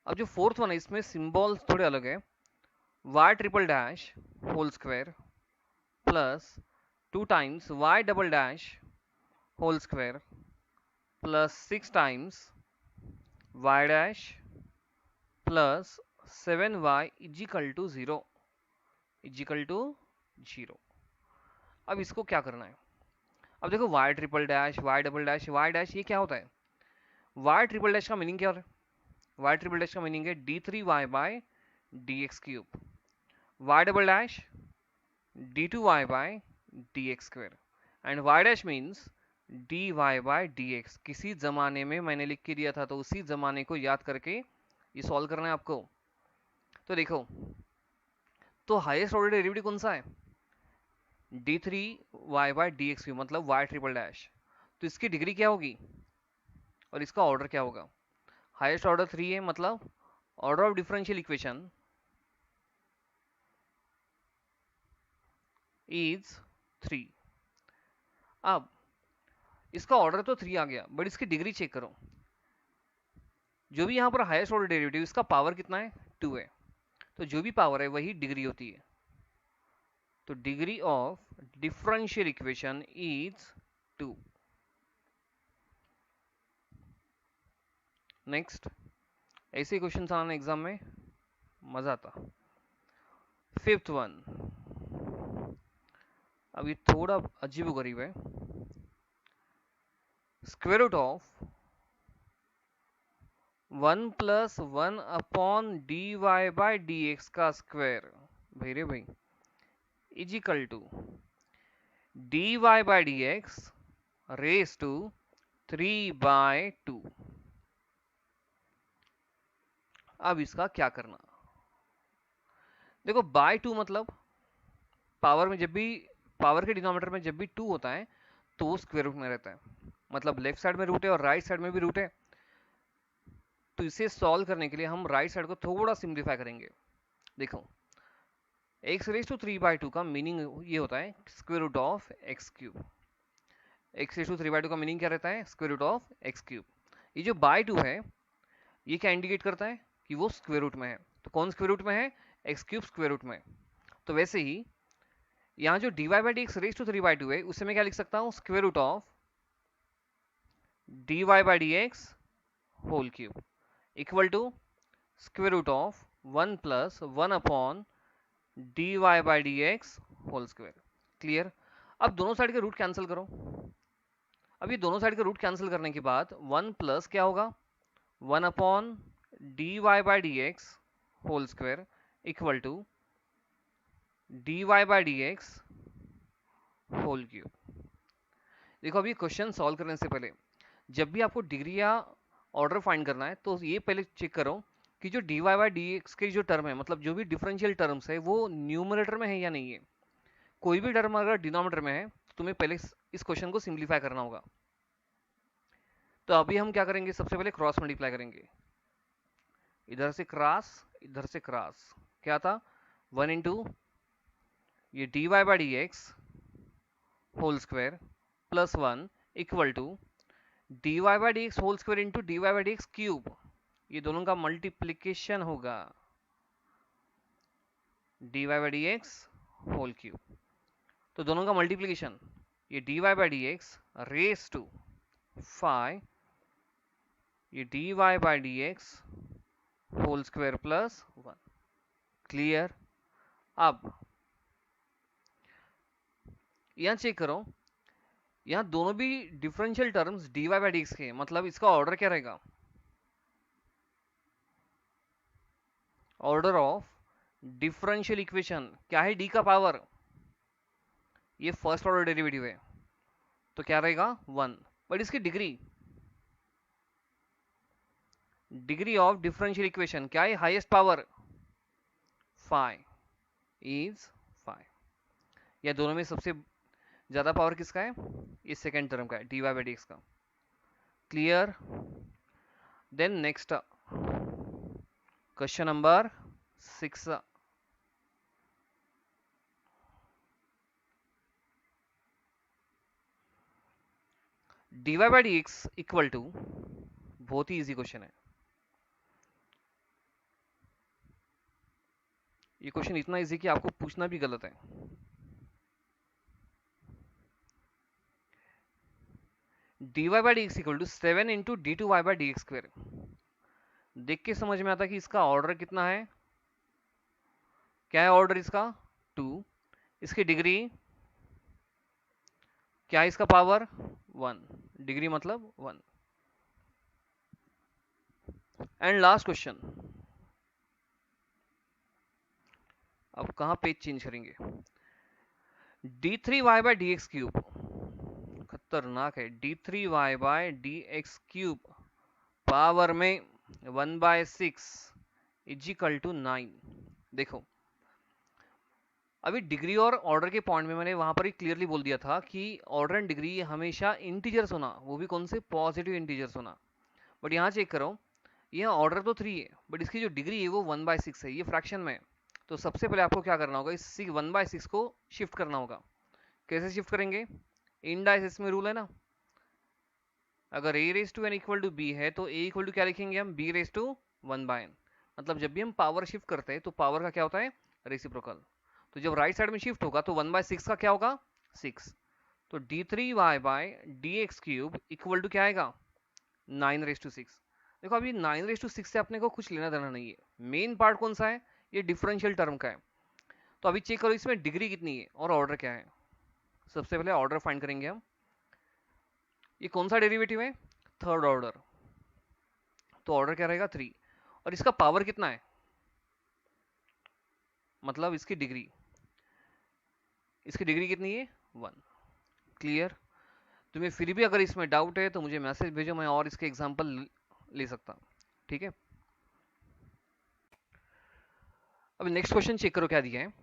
अब जो फोर्थ वन है इसमें सिंबल्स थोड़े अलग है, y triple dash whole square plus 2 times y double dash whole square plus 6 times y dash plus 7y equal to 0, equal to 0। अब इसको क्या करना है, अब देखो y triple dash, y double dash, y dash, ये क्या होता है, y ट्रिपल डैश का मीनिंग क्या होता है, y ट्रिपल डैश का मीनिंग है d3y by d x cube, y double dash d2y by d x square, and y dash means dy by dx। किसी जमाने में मैंने लिख के दिया था, तो उसी जमाने को याद करके ये सॉल्व करना है आपको। तो देखो, तो हाईएस्ट ऑर्डर डेरिवेटिव कौन सा है, d3y by d x cube, मतलब y ट्रिपल डैश। तो इसकी डिग्री क्या होगी और इसका ऑर्डर क्या होगा, हाईएस्ट ऑर्डर 3 है, मतलब order of differential equation is 3। अब इसका ऑर्डर तो 3 आ गया, बट इसकी डिग्री चेक करो, जो भी यहां पर हाईएस्ट ऑर्डर डेरिवेटिव इसका पावर कितना है, 2 है, तो जो भी पावर है वही डिग्री होती है। तो degree of differential equation is 2। Next, ऐसे क्वेश्चन आना एग्जाम में मजा आता। फिफ्थ वन, अब ये थोड़ा अजीब गरीब है, square root of 1 plus 1 upon d y by D x का स्क्वायर, भाई रे भाई, is equal to d y by D x raise to 3/2। अब इसका क्या करना, देखो बाय 2 मतलब पावर में जब भी पावर के डिनोमिनेटर में जब भी 2 होता है तो वो स्क्वायर रूट में रहता है, मतलब लेफ्ट साइड में रूट है और राइट साइड में भी रूट है। तो इसे सॉल्व करने के लिए हम राइट साइड को थोड़ा सिंप्लीफाई करेंगे। देखो x रेज टू 3/2 का मीनिंग ये होता है square root of x cube. x raise to 3/2 का मीनिंग क्या रहता है? Square root of x cube. ये जो बाय 2 है ये क्या इंडिकेट करता है कि वो स्क्वायर रूट में है। तो कौन स्क्वायर रूट में है? एक्स क्यूब स्क्वायर रूट में। तो वैसे ही यहाँ जो dy by D x raise to 3/2 है उससे मैं क्या लिख सकता हूँ? Square root of dy by D x whole cube equal to square root of 1 plus 1 upon dy by D x whole square. Clear? अब दोनों साइड के रूट कैंसिल करो। अब ये दोनों साइड के रूट कैंसिल करने के बाद 1 प्लस क्या होगा? 1 upon dy by D x whole square equal to dy by D x whole cube. देखो अभी क्वेश्चन सॉल्व करने से पहले जब भी आपको डिग्री या ऑर्डर फाइंड करना है तो ये पहले चेक करो कि जो dy बाई डी एक्स के जो टर्म है, मतलब जो भी डिफरेंशियल टर्म्स है, वो न्यूमरेटर में है या नहीं है। कोई भी टर्म अगर डिनोमिनेटर में है तो तुम्हें पहले इस क्वेश्चन को सिंप्लीफाई करना होगा। तो अभी हम क्या करेंगे? सबसे पहले क्रॉस मल्टीप्लाई करेंगे। इधर से क्रॉस, इधर से क्रॉस, क्या था? 1 इंटू ये dy by D x whole square plus 1 equal to dy by D x whole square into dy by D x cube. ये दोनों का मल्टीप्लीकेशन होगा, dy by D x whole cube. तो दोनों का मल्टीप्लीकेशन ये dy by D x raise to 5 ये dy by D x whole square plus 1। Clear? अब यहां चेक करो, यहां दोनों भी differential terms dy by D x के, मतलब इसका ऑर्डर क्या रहेगा? ऑर्डर ऑफ डिफरेंशियल इक्वेशन क्या है? d का पावर, ये फर्स्ट ऑर्डर डेरिवेटिव है तो क्या रहेगा? 1। बट इसकी degree, degree of differential equation क्या है? Highest power 5 is 5। या दोनों में सबसे ज्यादा पावर किसका है? इस सेकेंड टर्म का है, dy बाई डी एक्स का। Clear? Then next question number 6। dy by D x equal to, बहुत ही इजी क्वेश्चन है ये। क्वेश्चन इतना इजी कि आपको पूछना भी गलत है। dy by D x equal to 7 into d two y by D x square. देख के समझ में आता कि इसका ऑर्डर कितना है। क्या है ऑर्डर इसका? 2। इसकी डिग्री क्या है? इसका पावर 1, डिग्री मतलब 1। एंड लास्ट क्वेश्चन, अब कहां पेज चेंज करेंगे? d3y by D x cube, खतरनाक है। d3y by D x cube power में 1/6 इजिकल टू 9। देखो अभी डिग्री और ऑर्डर के पॉइंट में मैंने वहां पर ही क्लियरली बोल दिया था कि ऑर्डर एंड डिग्री हमेशा इंटीजर्स होना, वो भी कौन से? पॉजिटिव इंटीजर्स होना। बट यहाँ चेक करो, यहाँ ऑर्डर तो 3 है बट इसकी जो डिग्री है वो 1/6 है, ये फ्रैक्शन में है। तो सबसे पहले आपको क्या करना होगा? इस 1/6 को शिफ्ट करना होगा। कैसे शिफ्ट करेंगे? इंडाइसिस में रूल है ना, अगर a raise to n equal to b है तो a इक्वल टू क्या लिखेंगे हम? b raise to 1/n। मतलब जब भी हम पावर शिफ्ट करते हैं तो पावर का क्या होता है? रेसिप्रोकल। तो जब राइट साइड में शिफ्ट होगा तो 1/6 का क्या होगा? 6। तो d3y by D x cube equal to क्या आएगा? 9/6। देखो अभी 9/6 से अपने को कुछ लेना देना नहीं है। मेन पार्ट कौन सा है? ये डिफरेंशियल टर्म का है। तो अभी चेक करो इसमें डिग्री कितनी है और ऑर्डर क्या है। सबसे पहले ऑर्डर फाइंड करेंगे हम। ये कौन सा डेरिवेटिव है? Third order. तो ऑर्डर क्या रहेगा? 3। और इसका पावर कितना है? मतलब इसकी डिग्री, इसकी डिग्री कितनी है? 1। क्लियर? तुम्हें फिर भी अगर इसमें डाउट है तो मुझे मैसेज भेजो, मैं और इसके एग्जांपल ले सकता हूं। ठीक है? अब नेक्स्ट क्वेश्चन चेक करो क्या दिया है।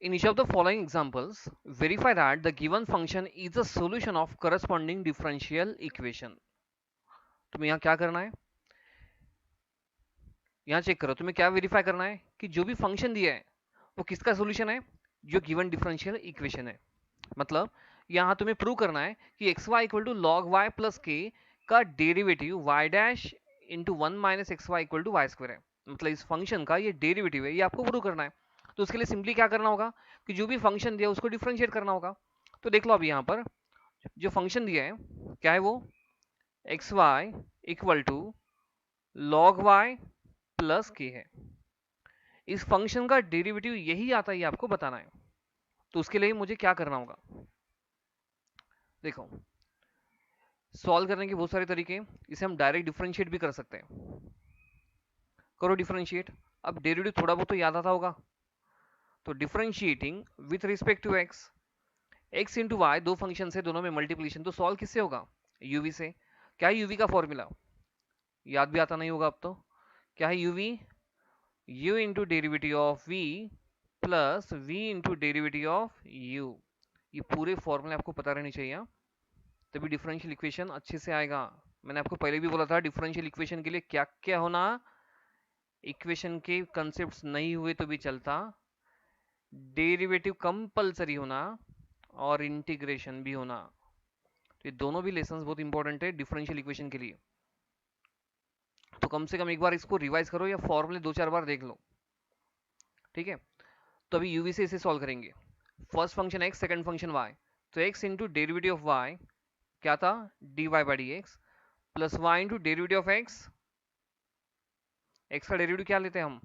In each of the following examples, verify that the given function is a solution of corresponding differential equation. तुम्हें यहाँ क्या करना है, यहाँ चेक करो, तुम्हें क्या वेरीफाई करना है कि जो भी फंक्शन दिया है वो किसका सोल्यूशन है, जो गिवन डिफरेंशियल इक्वेशन है। मतलब यहाँ तुम्हें प्रूव करना है कि x y equal to log y plus k का derivative y dash into one minus x y equal to y square है। मतलब इस फंक्शन का ये डेरिवेटिव है, ये आपको प्रूव करना है। तो उसके लिए सिंपली क्या करना होगा कि जो भी फंक्शन दिया उसको डिफरेंशिएट करना होगा। तो देख लो अभी यहाँ पर जो फंक्शन दिया है क्या है, वो x y equal to log y plus k है। इस फंक्शन का डेरिवेटिव यही आता है, ये आपको बताना है। तो उसके लिए मुझे क्या करना होगा, देखो सॉल्व करने के बहुत सारे तरीके हैं। इसे हम डायरेक्ट डिफरेंशिएट भी कर सकते हैं। करो डिफरेंशिएट। अब डेरिवेटिव थोड़ा बहुत तो याद आता होगा। तो differentiating with respect to x, x into y दो फंक्शन है, दोनों में मल्टीप्लीकेशन, तो सॉल्व किससे होगा, यूवी से। क्या है यूवी का फॉर्मूला, याद भी आता नहीं होगा अब तो। क्या है UV, u into derivative of v plus v into derivative of u। ये पूरे फॉर्मूले आपको पता रहनी चाहिए, तभी डिफरेंशियल इक्वेशन अच्छे से आएगा। मैंने आपको पहले भी बोला था डिफरेंशियल इक्वेशन के लिए क्या क्या होना, इक्वेशन के कंसेप्ट्स नहीं हुए तो भी चलता, डेरिवेटिव कंपलसरी होना और इंटीग्रेशन भी होना। तो ये दोनों भी लेसन्स बहुत इंपॉर्टेंट है डिफरेंशियल इक्वेशन के लिए। तो कम से कम एक बार इसको रिवाइज करो या फॉर्मूले दो चार बार देख लो, ठीक है। तो अभी यूवी से इसे सॉल्व करेंगे। First function x, second function y. तो x into derivative of y क्या था, d y by D x, plus y into derivative of x, x का डेरिवेटिव क्या लेते हैं हम,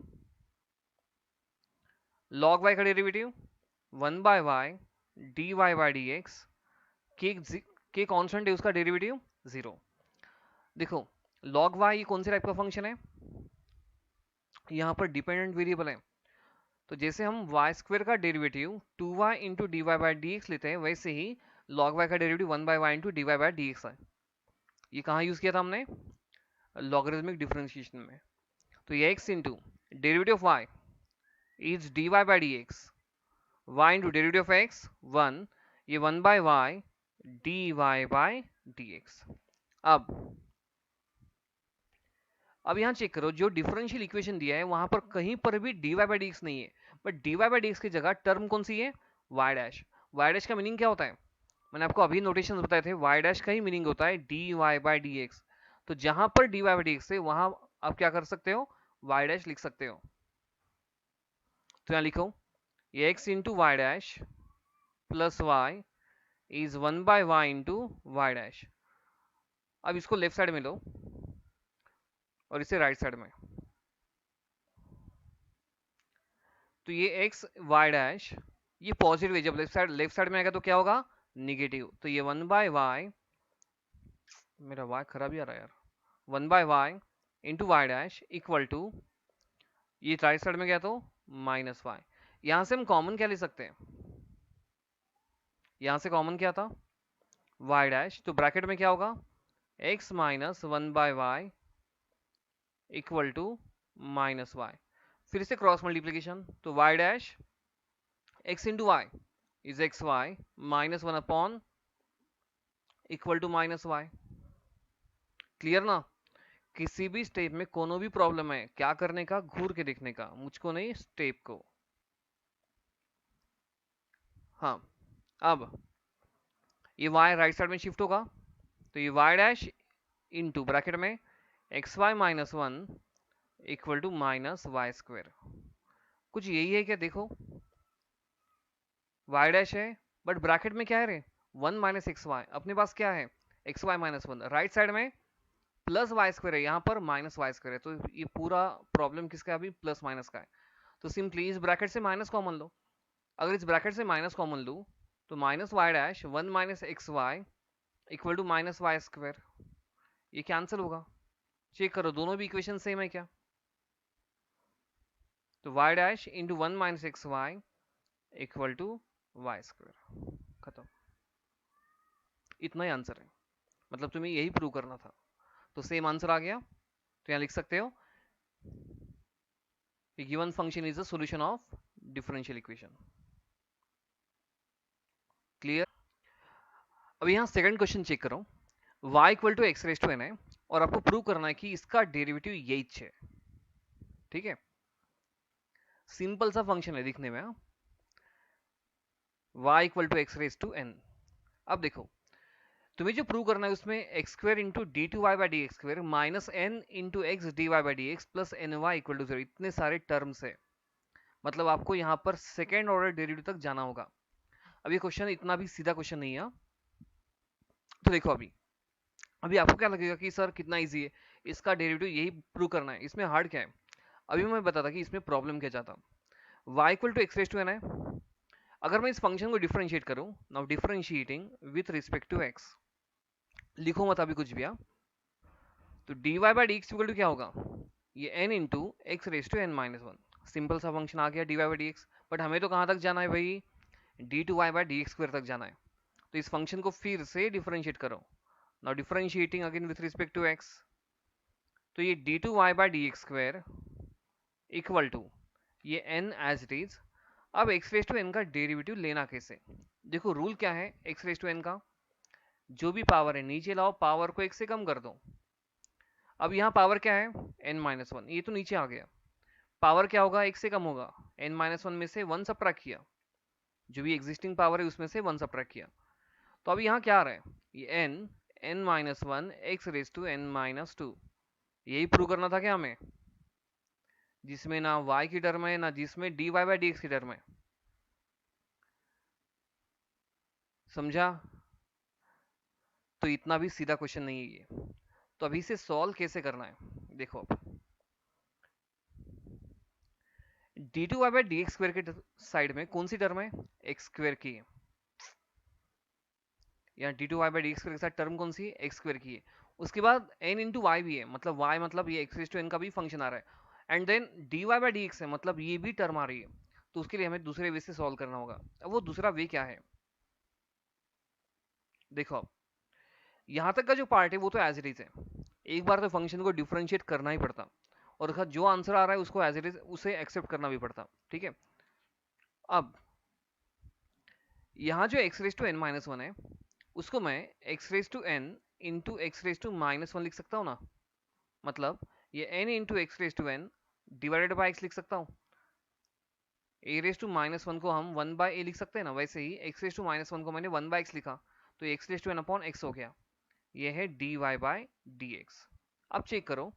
लॉग वाई का derivative one by y d y by D x, के कॉन्स्टेंट है उसका डेरिवेटिव जीरो। देखो लॉग वाई कौन से टाइप का फंक्शन है, यहाँ पर डिपेंडेंट वेरिएबल है। तो जैसे हम वाई स्क्वायर का derivative two y into d y by D x लेते हैं, वैसे ही लॉग वाई का derivative one by y into d y by D x है। ये कहाँ यूज किया था हमने, लॉगरिथमिक डिफरेंशिएशन में। तो ये x into derivative of y is d y by D x, y into derivative of x one, ये one by y d y by D x. अब यहाँ चेक करो, जो डिफरेंशियल इक्वेशन दिया है वहां पर कहीं पर भी d y by D x नहीं है, but d y by D x की जगह टर्म कौन सी है, वाई डैश। वाई डैश का मीनिंग क्या होता है, मैंने आपको अभी नोटेशन बताए थे, वाई डैश का ही मीनिंग होता है d y by D x. तो जहां पर d y by D x है वहां आप क्या कर सकते हो, वाई डैश लिख सकते हो। तो यहाँ लिखो ये x into y dash plus y is one by y into y dash. अब इसको लेफ्ट साइड में लो और इसे राइट साइड में। तो ये x वाई डैश ये पॉजिटिव है, जब लेफ्ट साइड में आएगा तो क्या होगा, निगेटिव। तो ये वन बाय वाई, मेरा y खराब ही आ रहा है यार, one by y into y dash equal to, ये राइट साइड में गया तो माइनस वाई। यहां से हम कॉमन क्या ले सकते हैं, यहां से कॉमन क्या था, वाई डैश, तो ब्रैकेट में क्या होगा, x minus one by y equal to minus y. फिर से क्रॉस मल्टीप्लीकेशन, तो y dash x into y is x y minus one upon equal to minus y. Clear ना, किसी भी स्टेप में कोनो भी प्रॉब्लम है क्या करने का, घूर के देखने का, मुझको नहीं स्टेप को। हाँ अब ये y राइट साइड में शिफ्ट होगा, तो ये y डैश इंटू ब्रैकेट में x y minus one equal to minus y square. कुछ यही है क्या, देखो y डैश है बट ब्रैकेट में क्या है रे, वन माइनस एक्स वाई, अपने पास क्या है x y minus one, right side में प्लस वाई स्क्वायर है, यहाँ पर माइनस वाई स्क्वायर है। तो ये पूरा प्रॉब्लम किसका है, अभी प्लस माइनस का है। तो सिंपली इस ब्रैकेट से माइनस कॉमन लो, अगर इस ब्रैकेट से माइनस कॉमन लूँ तो minus y dash one minus x y equal to minus y square, ये कैंसिल होगा। चेक करो दोनों भी इक्वेशन सेम है क्या, तो y dash into one minus x y equal to y square, खत्म। इतना ही आंसर है, मतलब तुम्हें यही प्रूव करना था। तो सेम आंसर आ गया, तो यहाँ लिख सकते हो given function is a solution of differential equation. Clear? अब यहाँ सेकंड क्वेश्चन चेक करो, y equal to x raise to n है और आपको प्रूव करना है कि इसका डेरिवेटिव यही है। ठीक है, सिंपल सा फंक्शन है दिखने में, y equal to x raise to n. अब देखो, तुम्हें जो प्रूव करना है उसमें x square into d two y by D x square minus n into x d y by D x plus n y equal to zero, इतने सारे terms है। मतलब आपको यहाँ पर सेकेंड ऑर्डर डेरिवेटिव तक जाना होगा। अब ये क्वेश्चन इतना भी सीधा क्वेश्चन नहीं है। तो देखो, अभी अभी आपको क्या लगेगा कि सर कितना इजी है, इसका डेरिवेटिव यही प्रूव करना है, इसमें हार्ड क्या है। अभी मैं बताता कि इसमें प्रॉब्लम क्या चाहता। y equal to x raise to n है, अगर मैं इस फंक्शन को डिफरेंशिएट करूं, now differentiating with respect to x, लिखो मत अभी कुछ भी, तो dy by D x equal to क्या होगा, ये n into x raise to n minus one. Simple सा फंक्शन आ गया dy by D x. But हमें तो कहां तक जाना है भाई, d two y by D x square तक जाना है। तो इस फंक्शन को फिर से डिफरेंशिएट करो, now differentiating again with respect to x, तो ये d two y by D x square equal to ये n एज इट इज। अब x रेस टू n का डेरिवेटिव लेना कैसे, देखो रूल क्या है x रेस टू n का, जो भी पावर है नीचे लाओ, पावर को 1 से कम कर दो। अब यहाँ पावर क्या है n माइनस वन, ये तो नीचे आ गया, पावर क्या होगा 1 से कम होगा, n माइनस वन में से 1 सबट्रैक्ट किया, जो भी एग्जिस्टिंग पावर है उसमें से 1 सबट्रैक्ट किया। तो अब यहाँ क्या आ रहा है, ये n minus one x raise to n minus two, यही प्रूव करना था क्या हमें, जिसमें ना y की टर्म है ना जिसमें dy बाई डी एक्स की टर्म है। समझा? तो इतना भी सीधा क्वेश्चन नहीं है ये। तो अभी से सॉल्व कैसे करना है, देखो अब d two y by D x square के साइड में कौन सी टर्म है, एक्स स्क्वायर की। यहाँ d two y by D x square के साथ टर्म कौन सी है, एक्स स्क्वायर की है। उसके बाद एन इंटू वाई भी है, मतलब वाई मतलब ये एक्स टू एन का भी फंक्शन आ रहा है, and then d y by D x है, मतलब ये भी टर्म आ रही है। तो उसके लिए हमें दूसरे वे से सॉल्व करना होगा। अब वो दूसरा वे क्या है, देखो अब यहाँ तक का जो पार्ट है वो तो एज इट इज है, एक बार तो फंक्शन को डिफरेंशिएट करना ही पड़ता, और उसका जो आंसर आ रहा है उसको एज इट इज उसे एक्सेप्ट करना भी पड़ता। ठीक है, अब यहाँ जो x raise to n minus one है, उसको मैं x raise to n into x raise to minus one लिख सकता हूँ ना, मतलब ये n into x raise to n divided by x लिख सकता हूँ। A raise to minus one को हम वन बाई ए लिख सकते हैं ना, वैसे ही x raise to minus one को मैंने वन बाई एक्स लिखा, तो x raise to n upon x हो गया, ये है d y by D x. अब चेक करो,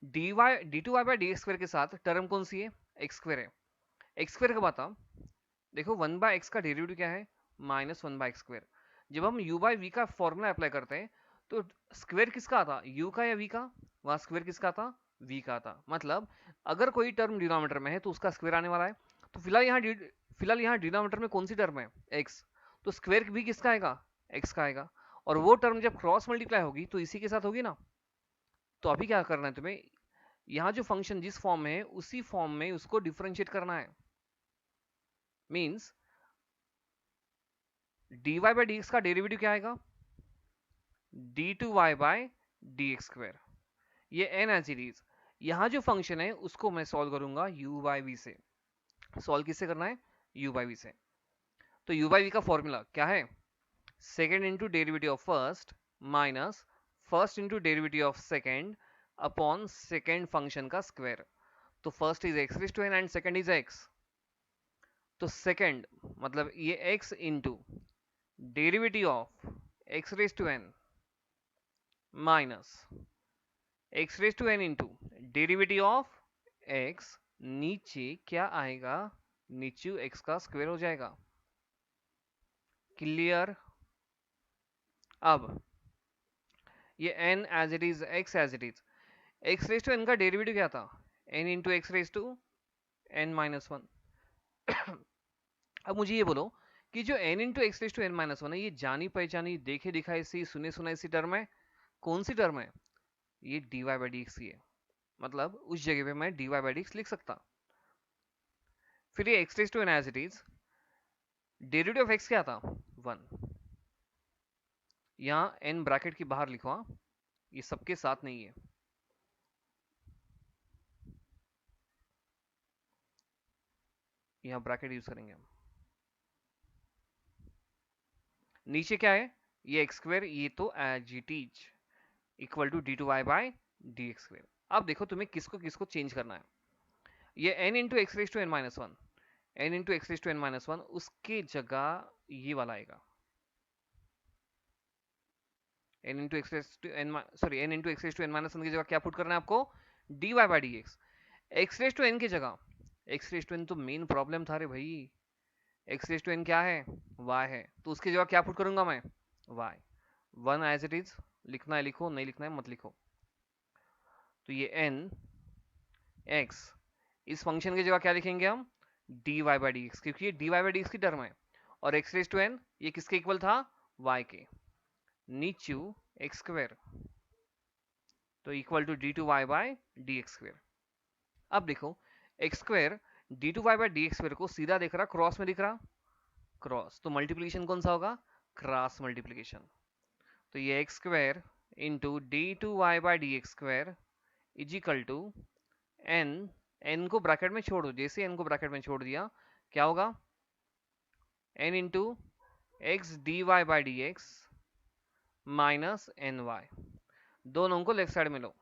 d two y by D x square के साथ टर्म कौन सी है, एक्स स्क्वायर है। एक्स स्क्वायर का बताओ, देखो वन बाय एक्स का डेरिवेटिव क्या है, minus one by x square. जब हम u बाई वी का फॉर्मूला अप्लाई करते हैं तो स्क्वायर किसका आता, u का या v का, वहां स्क्वायर किसका था, v का था। मतलब अगर कोई टर्म डिनोमिनेटर में है तो उसका स्क्वायर आने वाला है। तो फिलहाल यहाँ डिनोमिनेटर में कौन सी टर्म है, x, तो स्क्वायर भी किसका आएगा, x का आएगा। और वो टर्म जब क्रॉस मल्टीप्लाई होगी तो इसी के साथ होगी ना। तो अभी क्या करना है तुम्हें, यहाँ जो फंक्शन जिस फॉर्म में है उसी फॉर्म में उसको डिफरेंशिएट करना है। Means d y by D x का डेरिवेटिव क्या आएगा, d two y by D x square, ये एन एज इट इज। यहां जो फंक्शन है उसको मैं सॉल्व करूंगा u बाई वी से। सॉल्व किससे करना है, u बाई वी से। तो u बाई वी का फॉर्मूला क्या है, second into derivative of first minus first into derivative of second upon second function का स्क्वायर। तो first is x two n and second is x, तो second मतलब ये x into derivative of x raise to n minus x raise to n into derivative of x, नीचे क्या आएगा, नीचे x का स्क्वायर हो जाएगा। क्लियर? अब ये n as it is, x as it is, x raise to n का डेरिवेटिव क्या था, n into x raise to n minus one. अब मुझे ये बोलो कि जो n into x raise to n minus one है, ये जानी पहचानी देखे दिखाई सी सुने सुनाई सी टर्म है, कौन सी टर्म है, ये dy बाई डी एक्स की है। मतलब उस जगह पे मैं dy बाई डी एक्स लिख सकता। फिर ये x raise to n as it is, derivative of x क्या था, वन। यहाँ n ब्रैकेट के बाहर लिखो, ये सबके साथ नहीं है। यहाँ ब्रैकेट यूज करेंगे हम। नीचे क्या है, ये एक्स स्क्वायर, ये तो as it is equal to d two y by D x square. अब देखो तुम्हें किसको किसको चेंज करना है। ये n into x raise to n minus one, n into x raise to n minus one, उसके जगह ये वाला आएगा, n into x raise to n, sorry n into x raise to n minus one की जगह क्या put करना है आपको, d y by D x. X raise to n की जगह, एक्स रेज टू एन तो मेन प्रॉब्लम था रे भाई, एक्स रेज टू एन क्या है, y है, तो उसकी जगह क्या पुट करूंगा मैं, y। One as it is, लिखना है लिखो, नहीं लिखना है मत लिखो। तो ये n x, इस फंक्शन की जगह क्या लिखेंगे हम, d y by D x, क्योंकि ये d y by D x की टर्म है, और एक्स रेज टू एन ये किसके इक्वल था, y के, नीचू एक्स स्क्वायर, तो equal to d two y by D x square. अब देखो x square d two y by D x square को सीधा दिख रहा, क्रॉस में दिख रहा, क्रॉस, तो मल्टीप्लीकेशन कौन सा होगा, क्रॉस मल्टीप्लीकेशन। तो ये x square into d two y by D x square is equal to n, n को ब्रैकेट में छोड़ दो, जैसे एन को ब्रैकेट में छोड़ दिया क्या होगा, n into x d y by D x minus n y, दोनों को लेफ्ट साइड में लो,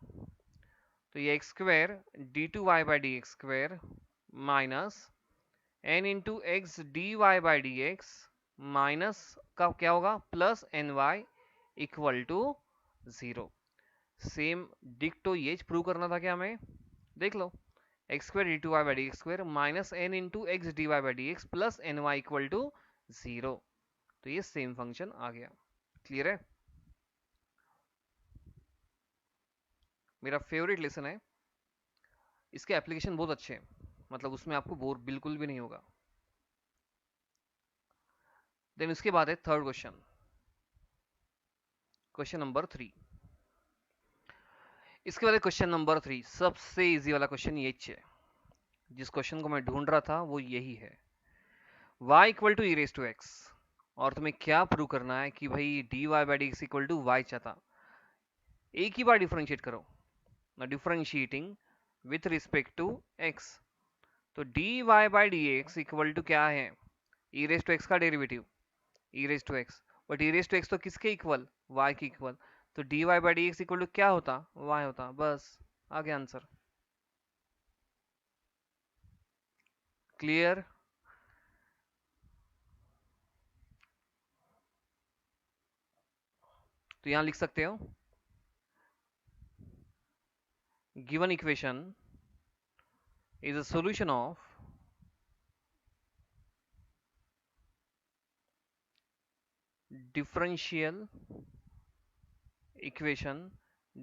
तो ये x square d two y by D x square minus n into x d y by D x minus का क्या होगा, plus n y equal to zero. Same डिक्टो ये प्रूव करना था क्या हमें, देख लो, x square d two y by D x square minus n into x d y by D x plus n y equal to zero, तो ये सेम फंक्शन आ गया। क्लियर है, मेरा फेवरेट लेसन है, इसके एप्लीकेशन बहुत अच्छे हैं, मतलब उसमें आपको बोर बिल्कुल भी नहीं होगा। देन उसके बाद है थर्ड क्वेश्चन, क्वेश्चन नंबर 3। इसके बाद क्वेश्चन नंबर 3 सबसे इजी वाला क्वेश्चन ये है, जिस क्वेश्चन को मैं ढूंढ रहा था वो यही है, y equal to e raise to x, और तुम्हें क्या प्रूव करना है कि भाई d y by D x equal to y चाहता, एक ही बार डिफरेंशिएट करो ना, differentiating with respect to x, तो d y by D x equal to क्या है, ई रेज टू एक्स का derivative, e raise to x, but e raise to x तो किसके इक्वल, y के इक्वल, तो d y by D x equal to क्या होता, y होता, बस आ गया आंसर। क्लियर, तो यहां लिख सकते हो, given equation is a solution of differential equation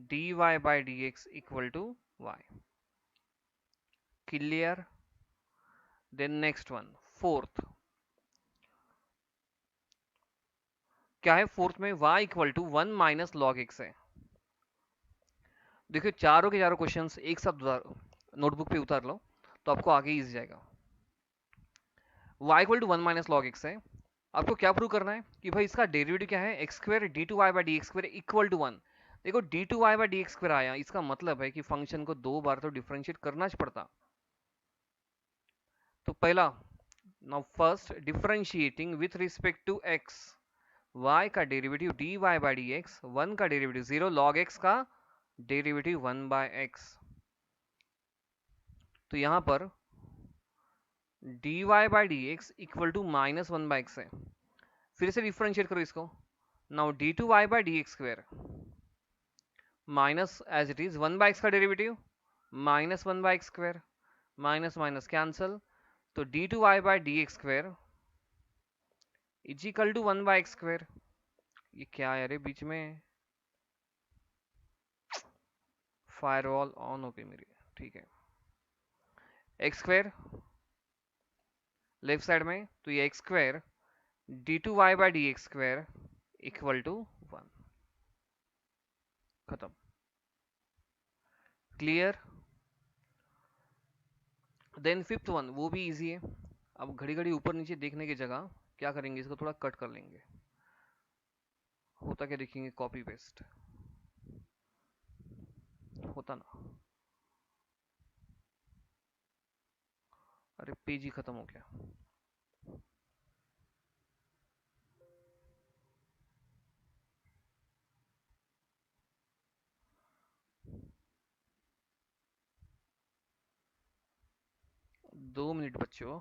dy by dx equal to y. Clear? Then next one, fourth, क्या है फोर्थ में, y equal to 1 minus log x है। देखिए चारों के चारों क्वेश्चंस एक साथ नोटबुक पे उतार लो तो आपको आगे इजी जाएगा। y equal to 1 minus log x है, आपको क्या प्रूव करना है कि भाई इसका डेरिवेटिव क्या है, x square d two y by D x square equal to 1। देखो d two y by D x square आया, इसका मतलब है कि फंक्शन को दो बार तो डिफरेंशिएट करना ही पड़ता। तो पहला, now first differentiating with respect to x, y का derivative d y by D x, one का डेरिवेटिव 0, लॉग एक्स का डेरिवेटिव 1 बाय एक्स, तो यहां पर d y by D x equal to minus one by x है। फिर से differentiate करो इसको, now d two y by D x square minus as it is 1 by x का derivative minus one by x square, minus minus cancel, तो d two y by D x square is equal to 1 by x square. ये क्या है अरे बीच में firewall on हो गई मेरी, ठीक है, एक्स स्क्वायर लेफ्ट साइड में, तो ये x square d two y by D x square equal to 1, खत्म। क्लियर? देन फिफ्थ वन, वो भी इजी है। अब घड़ी घड़ी ऊपर नीचे देखने की जगह क्या करेंगे, इसको थोड़ा कट कर लेंगे, होता क्या देखेंगे, कॉपी पेस्ट होता ना, अरे पेज ही खत्म हो गया। 2 मिनट बच्चों,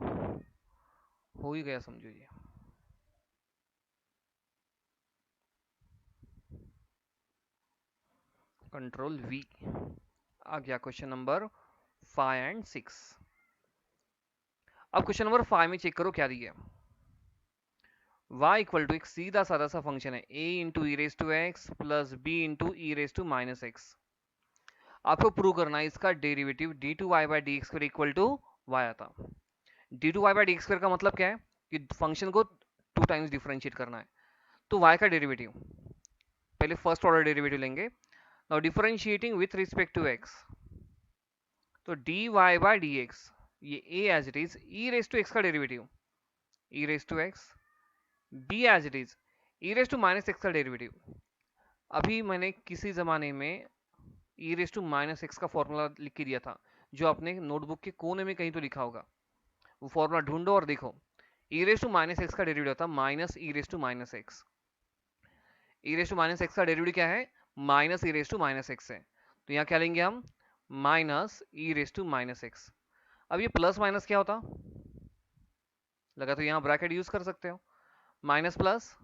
हो ही गया समझो ये। कंट्रोल वी आ गया क्वेश्चन नंबर 5 एंड 6। अब क्वेश्चन नंबर 5 में चेक करो क्या दिया है। y इक्वल टू एक सीधा साधा सा फंक्शन है a into e raise to x plus b into e raise to minus x. आपको प्रूव करना है इसका derivative d two y by D x square equal to y आता। D two y by D x square का मतलब क्या है कि फंक्शन को 2 टाइम्स डिफरेंशिएट करना है। तो y का डेरिवेटिव पहले फर्स्ट ऑर्डर डेरिवेटिव लेंगे। Now differentiating with respect to x, तो d y by D x, ये a as it is e raise to x का derivative e raise to x, b as it is e raise to minus x का derivative. अभी मैंने किसी जमाने में e raise to minus x का formula लिख के दिया था, जो आपने नोटबुक के कोने में कहीं तो लिखा होगा। वो फॉर्मूला ढूंढो और देखो। E raise to minus x का डेरिवेटिव था minus e raise to minus x. E raise to minus x का डेरिवेटिव क्या है? Minus e raise to minus x है। तो यहाँ क्या लेंगे हम? Minus e raise to minus x. अब ये प्लस माइनस क्या होता? लगा तो यहाँ ब्रैकेट यूज कर सकते हो। माइनस प्लस,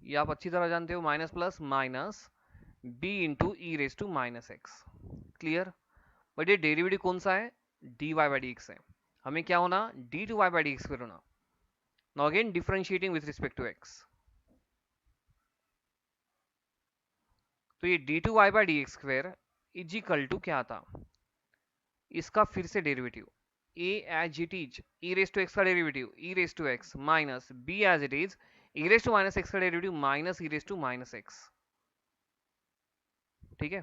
ये आप अच्छी तरह जानते हो, minus plus minus b into e raise to minus x. Clear? But ये डेरिवेटिव कौन सा है? dy y by D x है। हमें क्या होना? D two y by D x square होना। Now again differentiating with respect to x, तो ये d two y by D x square is equal to क्या था? इसका फिर से derivative a as it is e raise to x का derivative e raise to x minus b as it is e raise to minus x का derivative minus e raise to minus x. ठीक है?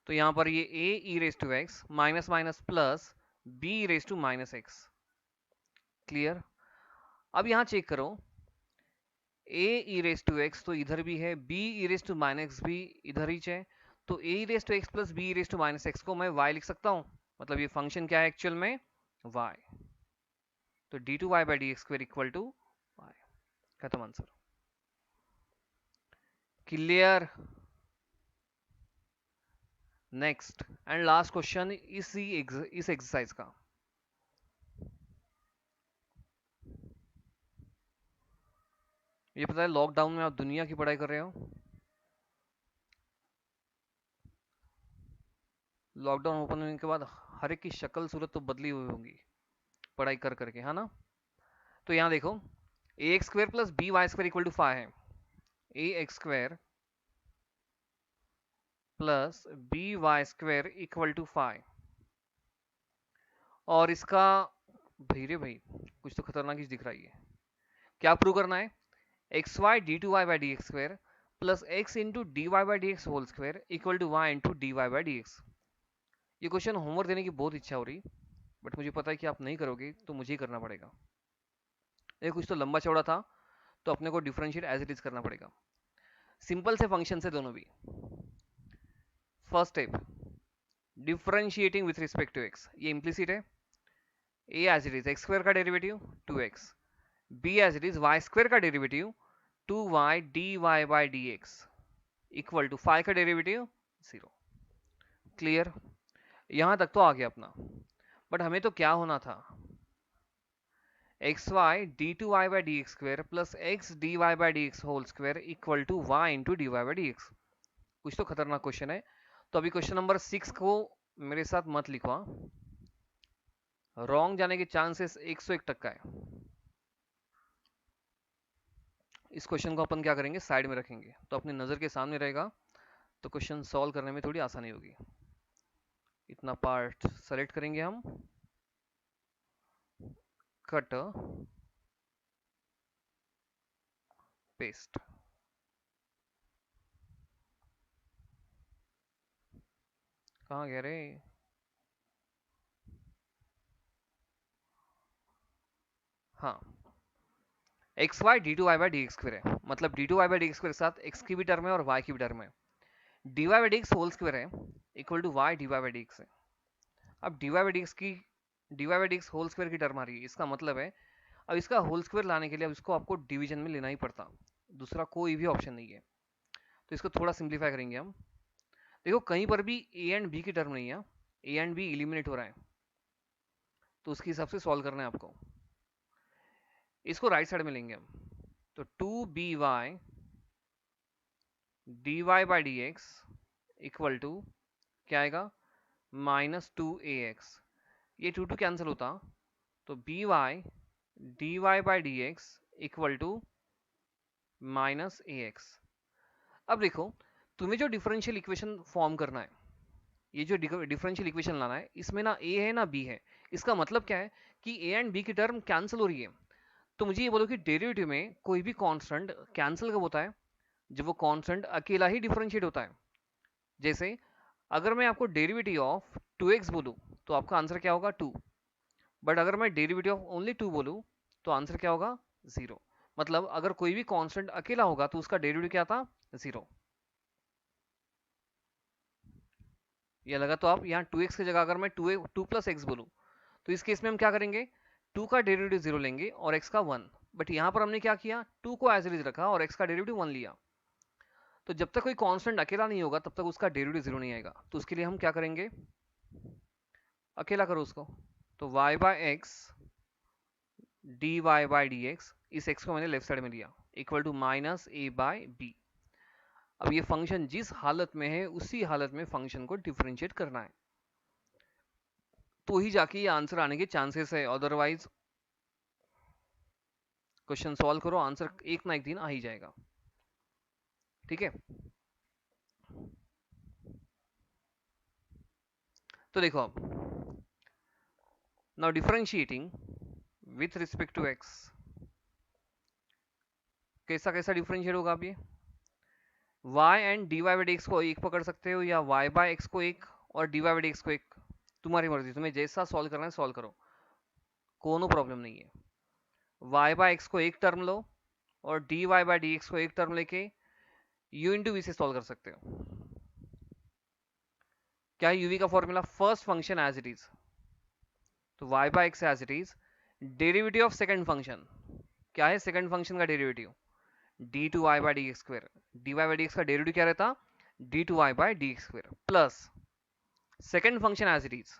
तो यहां पर ये a e raise to x minus minus plus b e raise to minus x. Clear? अब यहां check करो, a e raise to x तो इधर भी है, b e raise to minus भी इधर ही है। तो a e raise to x plus b e raise to minus x को मैं y लिख सकता हूं। मतलब ये फंक्शन क्या है एक्चुअल में? y। तो d two y by D x square equal to y। खत्म answer. Clear? Next and last question इस एक्सरसाइज का। ये पता है लॉकडाउन में आप दुनिया की पढ़ाई कर रहे हो। लॉकडाउन ओपन होने के बाद हर एक की शक्ल सूरत तो बदली हुई होंगी पढ़ाई कर करके, है ना? तो यहां देखो, a x square plus b y square equal to 5 है। A x square plus b y square equal to 5, और इसका भाई भाई कुछ तो खतरनाक चीज दिख रही है। क्या प्रूव करना है? X y d two y by D x square plus x into d y by D x whole square equal to y into d y by D x. ये क्वेश्चन होमवर्क देने की बहुत इच्छा हो रही, but मुझे पता है कि आप नहीं करोगे तो मुझे ही करना पड़ेगा। ये कुछ तो लंबा चौड़ा था, तो अपने को डिफरेंशिएट एज इट इज करना पड़ेगा। सिंपल से फंक्शन से दोनों भी। First step, differentiating with respect to x, ये इम्प्लिसिट है। A as it is x square का derivative 2x, b as it is y square का derivative 2y dy by D x equal to 5 का derivative 0। Clear? यहां तक तो आ गया अपना, बट हमें तो क्या होना था? X y d two y by D x square plus x d y by D x whole square equal to y into d y by D x. कुछ तो खतरनाक क्वेश्चन है। तो अभी क्वेश्चन नंबर 6 को मेरे साथ मत लिखवा, रॉन्ग जाने के चांसेस 101% है। इस क्वेश्चन को अपन क्या करेंगे? साइड में रखेंगे, तो अपनी नजर के सामने रहेगा, तो क्वेश्चन सॉल्व करने में थोड़ी आसानी होगी। इतना पार्ट सेलेक्ट करेंगे हम, कट पेस्ट। कहाँ गया रे? हाँ, x y d two y by D x square है, मतलब d two y by D x square के साथ एक्स की भी टर्म है और वाई की भी टर्म है। D y by D x whole square है equal to y d y by D x है। अब d y by D x की d y by D x whole square की टर्म आ रही है, इसका मतलब है अब इसका होल स्क्वायर लाने के लिए अब इसको आपको डिवीजन में लेना ही पड़ता, दूसरा कोई भी ऑप्शन नहीं है। तो इसको थोड़ा सिंप्लीफाई करेंगे हम। देखो कहीं पर भी ए एंड बी की टर्म नहीं है, ए एंड बी इलिमिनेट हो रहा है, तो उसके हिसाब से सॉल्व करना है आपको। इसको राइट साइड में लेंगे हम, तो 2by dy by D x equal to क्या आएगा, -2ax। ये 2 कैंसिल होता, तो by dy by D x equal to -ax। अब देखो, तुम्हें जो डिफरेंशियल इक्वेशन फॉर्म करना है, ये जो डिफरेंशियल इक्वेशन लाना है, इसमें ना a है ना b है। इसका मतलब क्या है कि a एंड b की टर्म कैंसिल हो रही है। तो मुझे ये बोलो कि डेरिवेटिव में कोई भी कांस्टेंट कैंसिल कब होता है, जब वो कांस्टेंट अकेला ही डिफरेंशिएट होता है। जैसे अगर मैं आपको डेरिवेटिव ऑफ 2x बोलूं, तो आपका आंसर क्या होगा 2। बट अगर मैं डेरिवेटिव ऑफ ओनली 2 बोलूं, तो आंसर क्या होगा 0। मतलब अगर कोई भी कांस्टेंट अकेला होगा तो उसका डेरिवेटिव क्या था, 0। ये लगा, तो आप यहाँ 2x की जगह अगर मैं 2 प्लस एक्स बोलूँ, तो इस केस में हम क्या करेंगे, 2 का डेरिवेटिव 0 लेंगे और x का 1। बट यहाँ पर हमने क्या किया, 2 को एज इट इज रखा और x का डेरिवेटिव 1 लिया। तो जब तक कोई कांस्टेंट अकेला नहीं होगा तब तक उसका डेरिवेटिव 0 नहीं आएगा। तो उसके लिए हम क्या करेंगे, अकेला करो उसको, तो y by x dy by D x, इस x को मैंने लेफ्ट साइड में लिया, इक्वल टू -a/b। अब ये फंक्शन जिस हालत में है उसी हालत में फंक्शन को डिफरेंशिएट करना है, तो ही जाके ये आंसर आने के चांसेस है। अदरवाइज क्वेश्चन सॉल्व करो, आंसर एक ना एक दिन आ ही जाएगा। ठीक है, तो देखो अब, now differentiating with respect to x, कैसा कैसा डिफरेंशिएट होगा। अब ये y and dy by D x को एक पकड़ सकते हो, या y बाय एक्स को एक और dy बाई डी एक्स को एक, तुम्हारी मर्जी, तुम्हें जैसा सॉल्व करना है सॉल्व करो, कोनो प्रॉब्लम नहीं है। y बाय एक्स को एक टर्म लो और dy बाई डी एक्स को एक टर्म लेके u इंटू वी से सॉल्व कर सकते हो। क्या है uv का formula, first function as it is, तो y by x as it is, derivative of second function, क्या है सेकंड फंक्शन का derivative, d two y by D x square. D y by D x का derivative क्या रहता, d two y by D x square, plus second function as it is,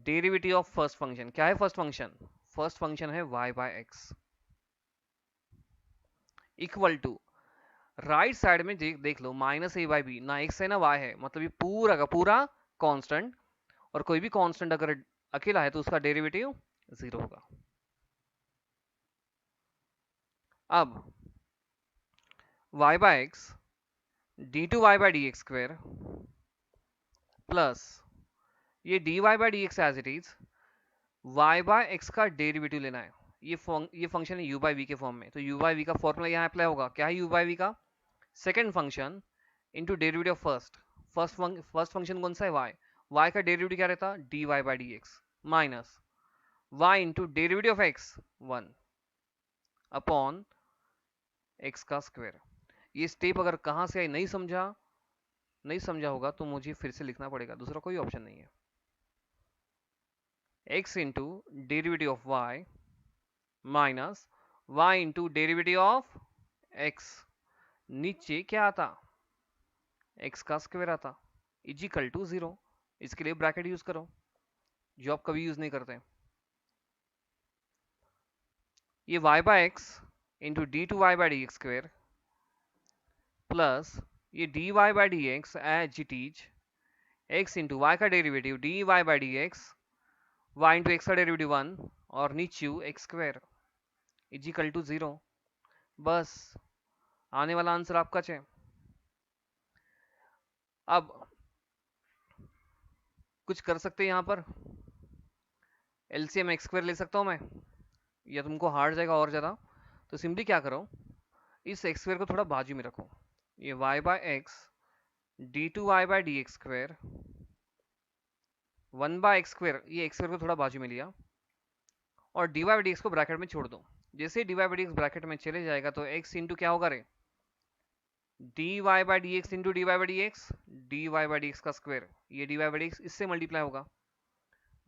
derivative of first function. क्या है first function, first function है y by x, equal to right side में देख लो -a/b, ना x है ना y है, मतलब ये पूरा का पूरा कांस्टेंट, और कोई भी कांस्टेंट अगर अकेला है तो उसका डेरिवेटिव 0 होगा। अब y by x d two y by D x square, plus ये dy by D x as it is, y by x का डेरिवेटिव लेना है। ये फंक्शन है u बाई वी के फॉर्म में, तो u बाई वी का फॉर्मूला यहाँ अप्लाई होगा। क्या है u बाई वी का, second function into derivative of first function कौन सा है, y का डेरिवेटिव क्या रहता, dy by D x, minus y into derivative of x 1 upon x का स्क्वायर। ये स्टेप अगर कहाँ से आई नहीं समझा होगा तो मुझे फिर से लिखना पड़ेगा, दूसरा कोई ऑप्शन नहीं है। x into derivative of y minus y into derivative of x, नीचे क्या आता, x का स्क्वायर आता, इजिकल टू 0। इसके लिए ब्रैकेट यूज करो, जो आप कभी यूज नहीं करते। ये y by x into d two y by D x square, plus ये dy by D x as it is, x into y का derivative dy by D x, y into x का derivative 1 और नीचे x square is equal to 0। बस आने वाला answer आपका है। अब कुछ कर सकते हैं यहाँ पर, एलसीएम एक्स स्क्वायर ले सकता हूँ मैं, या तुमको हार्ड जाएगा और ज़्यादा, तो सिंपली क्या करो, इस एक्स स्क्वायर को थोड़ा बाजू में रखो, ये y by x d two y by D x square 1 by x square, ये एक्स स्क्वायर को थोड़ा बाजू में लिया और d y by D x को ब्रैकेट में छोड़ दो। जैसे d y by D x bracket में चले जाएगा तो एक्स इंटू क्या होगा रे, d y by D x into d y by D x, d y by D x का स्क्वायर, ये d y by D x इससे मल्टीप्लाई होगा,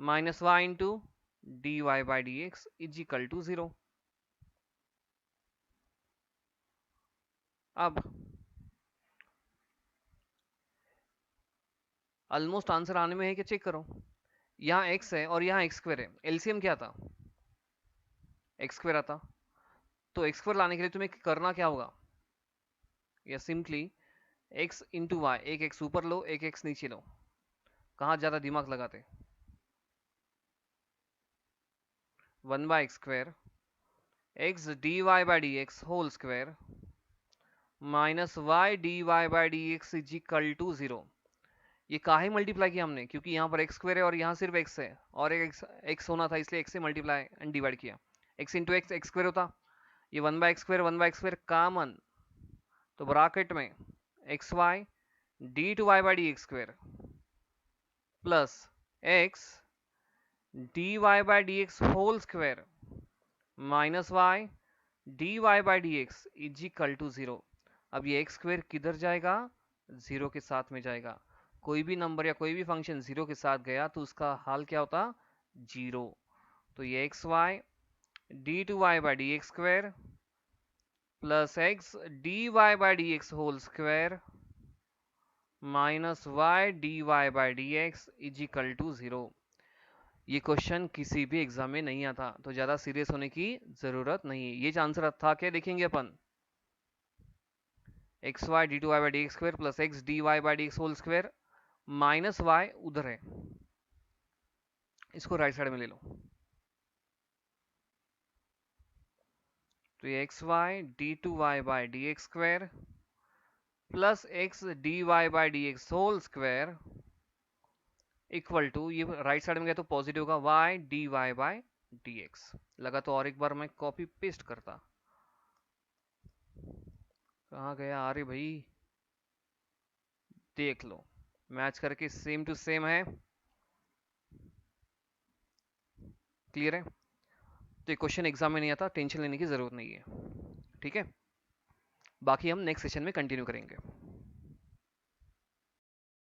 minus y into d y by D x equal to 0। अब almost answer आने में है कि check करो। यहाँ x है और यहाँ x स्क्वायर है, एलसीएम क्या था, x स्क्वायर आता। तो x स्क्वायर लाने के लिए तुम्हें करना क्या होगा, या सिंपली x इंटू वाई, एक x ऊपर लो एक x नीचे लो, कहाँ ज़्यादा दिमाग लगाते। 1/x square x dy by D x whole square minus y d y by D x is equal to 0। ये काहे मल्टीप्लाई किया हमने, क्योंकि यहाँ पर x स्क्वायर है और यहाँ सिर्फ x है और एक x होना था, इसलिए x से मल्टीप्लाई एंड डिवाइड किया। x into x x square होता, ये 1/x स्क्वायर कॉमन, तो ब्रैकेट में x y d two y by D x square plus x d y by D x whole square minus y d y by D x is equal to 0। अब ये x square किधर जाएगा, 0 के साथ में जाएगा। कोई भी नंबर या कोई भी फंक्शन 0 के साथ गया तो उसका हाल क्या होता, 0। तो ये x y d two y by D x square plus x d y by D x whole square minus y d y by D x is equal to 0। ये क्वेश्चन किसी भी एग्जाम में नहीं आता, तो ज्यादा सीरियस होने की जरूरत नहीं है। ये आंसर था क्या, देखेंगे अपन, x y d two y by D x square plus x d y by D x whole square minus y उधर है, इसको राइट साइड में ले लो। तो ये x y d two y by D x square plus x d y by D x whole square equal to, ये right side में गया तो पॉजिटिव होगा, y d y by D x. लगा तो और एक बार मैं कॉपी पेस्ट करता, कहाँ गया, अरे भाई देख लो मैच करके सेम टू सेम है, क्लियर है। तो ये क्वेश्चन एग्जाम में नहीं आता, टेंशन लेने की जरूरत नहीं है, ठीक है। बाकी हम नेक्स्ट सेशन में कंटिन्यू करेंगे।